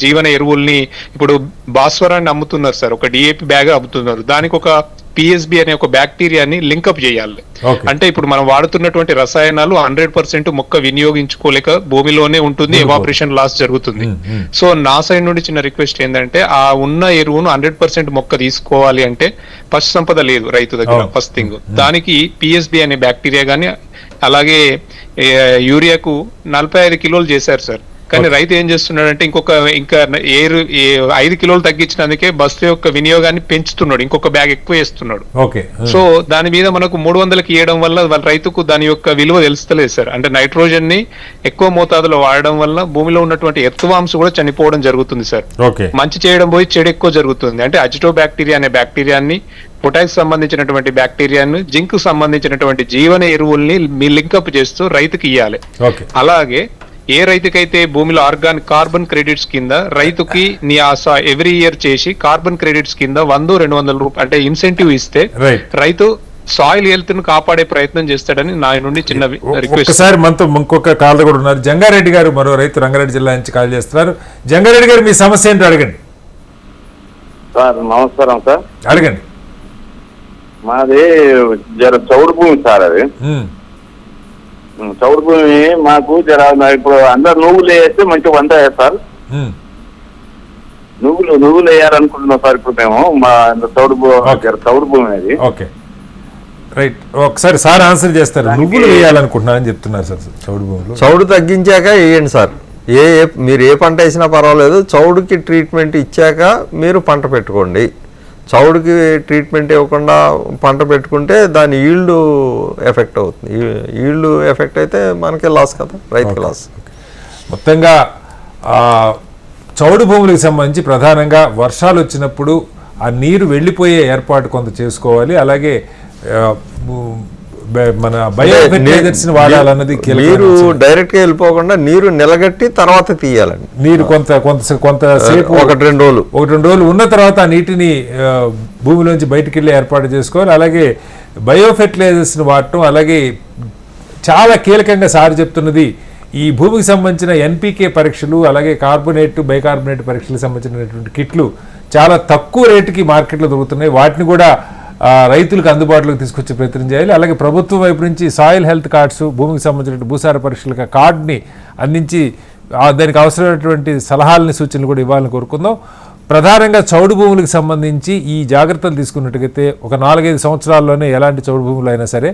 జీవన ఎరువుల్ని ఇప్పుడు భాస్వరాన్ని అమ్ముతున్నారు సార్, ఒక డిఏపి బ్యాగ్ అమ్ముతున్నారు, దానికి ఒక పిఎస్బి అనే ఒక బ్యాక్టీరియాని లింకప్ చేయాలి. అంటే ఇప్పుడు మనం వాడుతున్నటువంటి రసాయనాలు 100% మొక్క వినియోగించుకోలేక భూమిలోనే ఉంటుంది, ఎవాపరేషన్ లాస్ జరుగుతుంది. సో నా సైడ్ నుండి చిన్న రిక్వెస్ట్ ఏంటంటే, ఆ ఉన్న ఎరువును 100% మొక్క తీసుకోవాలి అంటే పశు సంపద లేదు రైతు దగ్గర, ఫస్ట్ థింగ్. దానికి పిఎస్బి అనే బ్యాక్టీరియా గానీ, అలాగే యూరియాకు 45 కిలోలు చేశారు సార్, కానీ రైతు ఏం చేస్తున్నాడంటే ఇంకా 5 కిలోలు తగ్గించినందుకే బస్సు యొక్క వినియోగాన్ని పెంచుతున్నాడు, ఇంకొక బ్యాగ్ ఎక్కువ వేస్తున్నాడు. సో దాని మీద మనకు 300కి ఇవ్వడం వల్ల వాళ్ళ రైతుకు దాని యొక్క విలువ తెలుస్తలేదు సార్. అంటే నైట్రోజన్ ని ఎక్కువ మోతాదులో వాడడం వల్ల భూమిలో ఉన్నటువంటి ఎర్త్వామ్స్ కూడా చనిపోవడం జరుగుతుంది సార్. మంచి చేయడం పోయి చెడు ఎక్కువ జరుగుతుంది. అంటే అజిటో బ్యాక్టీరియా అనే బ్యాక్టీరియాని, పొటాష్ సంబంధించినటువంటి బ్యాక్టీరియాను, జింక్ సంబంధించినటువంటి జీవన ఎరువుల్ని మీ లింకప్ చేస్తూ రైతుకి ఇవ్వాలి. అలాగే ఏ రైతుకైతే భూమిలో ఆర్గానిక్ కార్బన్ క్రెడిట్స్ కింద రైతుకి ఎవ్రీ ఇయర్ చేసి కార్బన్ క్రెడిట్స్ కింద 100-200 రూపాయలు అంటే ఇన్సెంటివ్ ఇస్తే రైతు సాయిల్ హెల్త్ ను కాపాడే ప్రయత్నం చేస్తాడని నా నుండి చిన్న రిక్వెస్ట్. ఒకసారి మనతో ఇంకొక కాల్ కూడా ఉన్నారు, జంగారెడ్డి గారు, మరో రైతు రంగారెడ్డి జిల్లా నుంచి కాల్ చేస్తున్నారు. జంగారెడ్డి గారు, మీ సమస్య ఏంటో అడగండి. సార్ నమస్కారం సార్. అడగండి. మాది జర చౌడు భూమి సార్. అది చౌడు భూమి మాకు జర ఇప్పుడు అందరు నువ్వులు వేస్తే మంచిగా వంట సార్. నువ్వులు వేయాలనుకుంటున్నాం సార్ ఇప్పుడు మేము. మా చౌడు భూమి అది. Okay, right. ఒకసారి సార్ ఆన్సర్ చేస్తారు. నువ్వులు వేయాలనుకుంటున్నారని చెప్తున్నారు సార్. చౌడు భూములు చౌడు తగ్గించాక వేయండి సార్. మీరు ఏ పంట వేసినా పర్వాలేదు, చౌడుకి ట్రీట్మెంట్ ఇచ్చాక మీరు పంట పెట్టుకోండి. చౌడుకి ట్రీట్మెంట్ ఇవ్వకుండా పంట పెట్టుకుంటే దాని ఈల్డ్ ఎఫెక్ట్ అవుతుంది. ఈల్డ్ ఎఫెక్ట్ అయితే మనకే లాస్ కదా, రైతుకి లాస్. మొత్తంగా చౌడు భూములకు సంబంధించి ప్రధానంగా వర్షాలు వచ్చినప్పుడు ఆ నీరు వెళ్ళిపోయే ఏర్పాటు కొంత చేసుకోవాలి. అలాగే మన బయోఫెర్టిలైజర్స్ వాడాలన్నది నీరు డైరెక్ట్ గా వెళ్ళిపోకుండా నీరు నిలగట్టి తర్వాత తీయాలండి. నీరు కొంతసేపు 1-2 రోజులు ఉన్న తర్వాత ఆ నీటిని భూమిలోంచి బయటికి వెళ్ళి ఏర్పాటు చేసుకోవాలి. అలాగే బయోఫెర్టిలైజర్స్ వాడటం, అలాగే చాలా కీలకంగా సార్ చెప్తున్నది ఈ భూమికి సంబంధించిన ఎన్పికే పరీక్షలు, అలాగే కార్బోనేట్ బైకార్బోనేట్ పరీక్షలకు సంబంధించినటువంటి కిట్లు చాలా తక్కువ రేటుకి మార్కెట్లో దొరుకుతున్నాయి. వాటిని కూడా రైతులకు అందుబాటులోకి తీసుకొచ్చే ప్రయత్నం చేయాలి. అలాగే ప్రభుత్వం వైపు నుంచి సాయిల్ హెల్త్ కార్డ్స్, భూమికి సంబంధించిన భూసార పరీక్షలకు కార్డుని అందించి దానికి అవసరమైనటువంటి సలహాలని, సూచనలు కూడా ఇవ్వాలని కోరుకుందాం. ప్రధానంగా చౌడు భూములకు సంబంధించి ఈ జాగ్రత్తలు తీసుకున్నట్టుగైతే ఒక 4-5 సంవత్సరాల్లోనే ఎలాంటి చౌడు భూములు అయినా సరే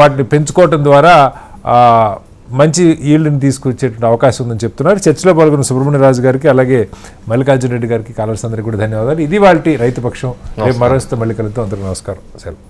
వాటిని పెంచుకోవటం ద్వారా మంచి ఈల్డ్ని తీసుకొచ్చేటువంటి అవకాశం ఉందని చెప్తున్నారు. చర్చలో పాల్గొన్న సుబ్రహ్మణ్యరాజు గారికి, అలాగే మల్లికార్జున రెడ్డి గారికి, కాలర్స్ అందరికీ కూడా ధన్యవాదాలు. ఇది వాళ్ళ రైతు పక్షం. రేపు మరోస్తే మళ్ళీ కలుద్దాం. అందరికీ నమస్కారం. సెలవు.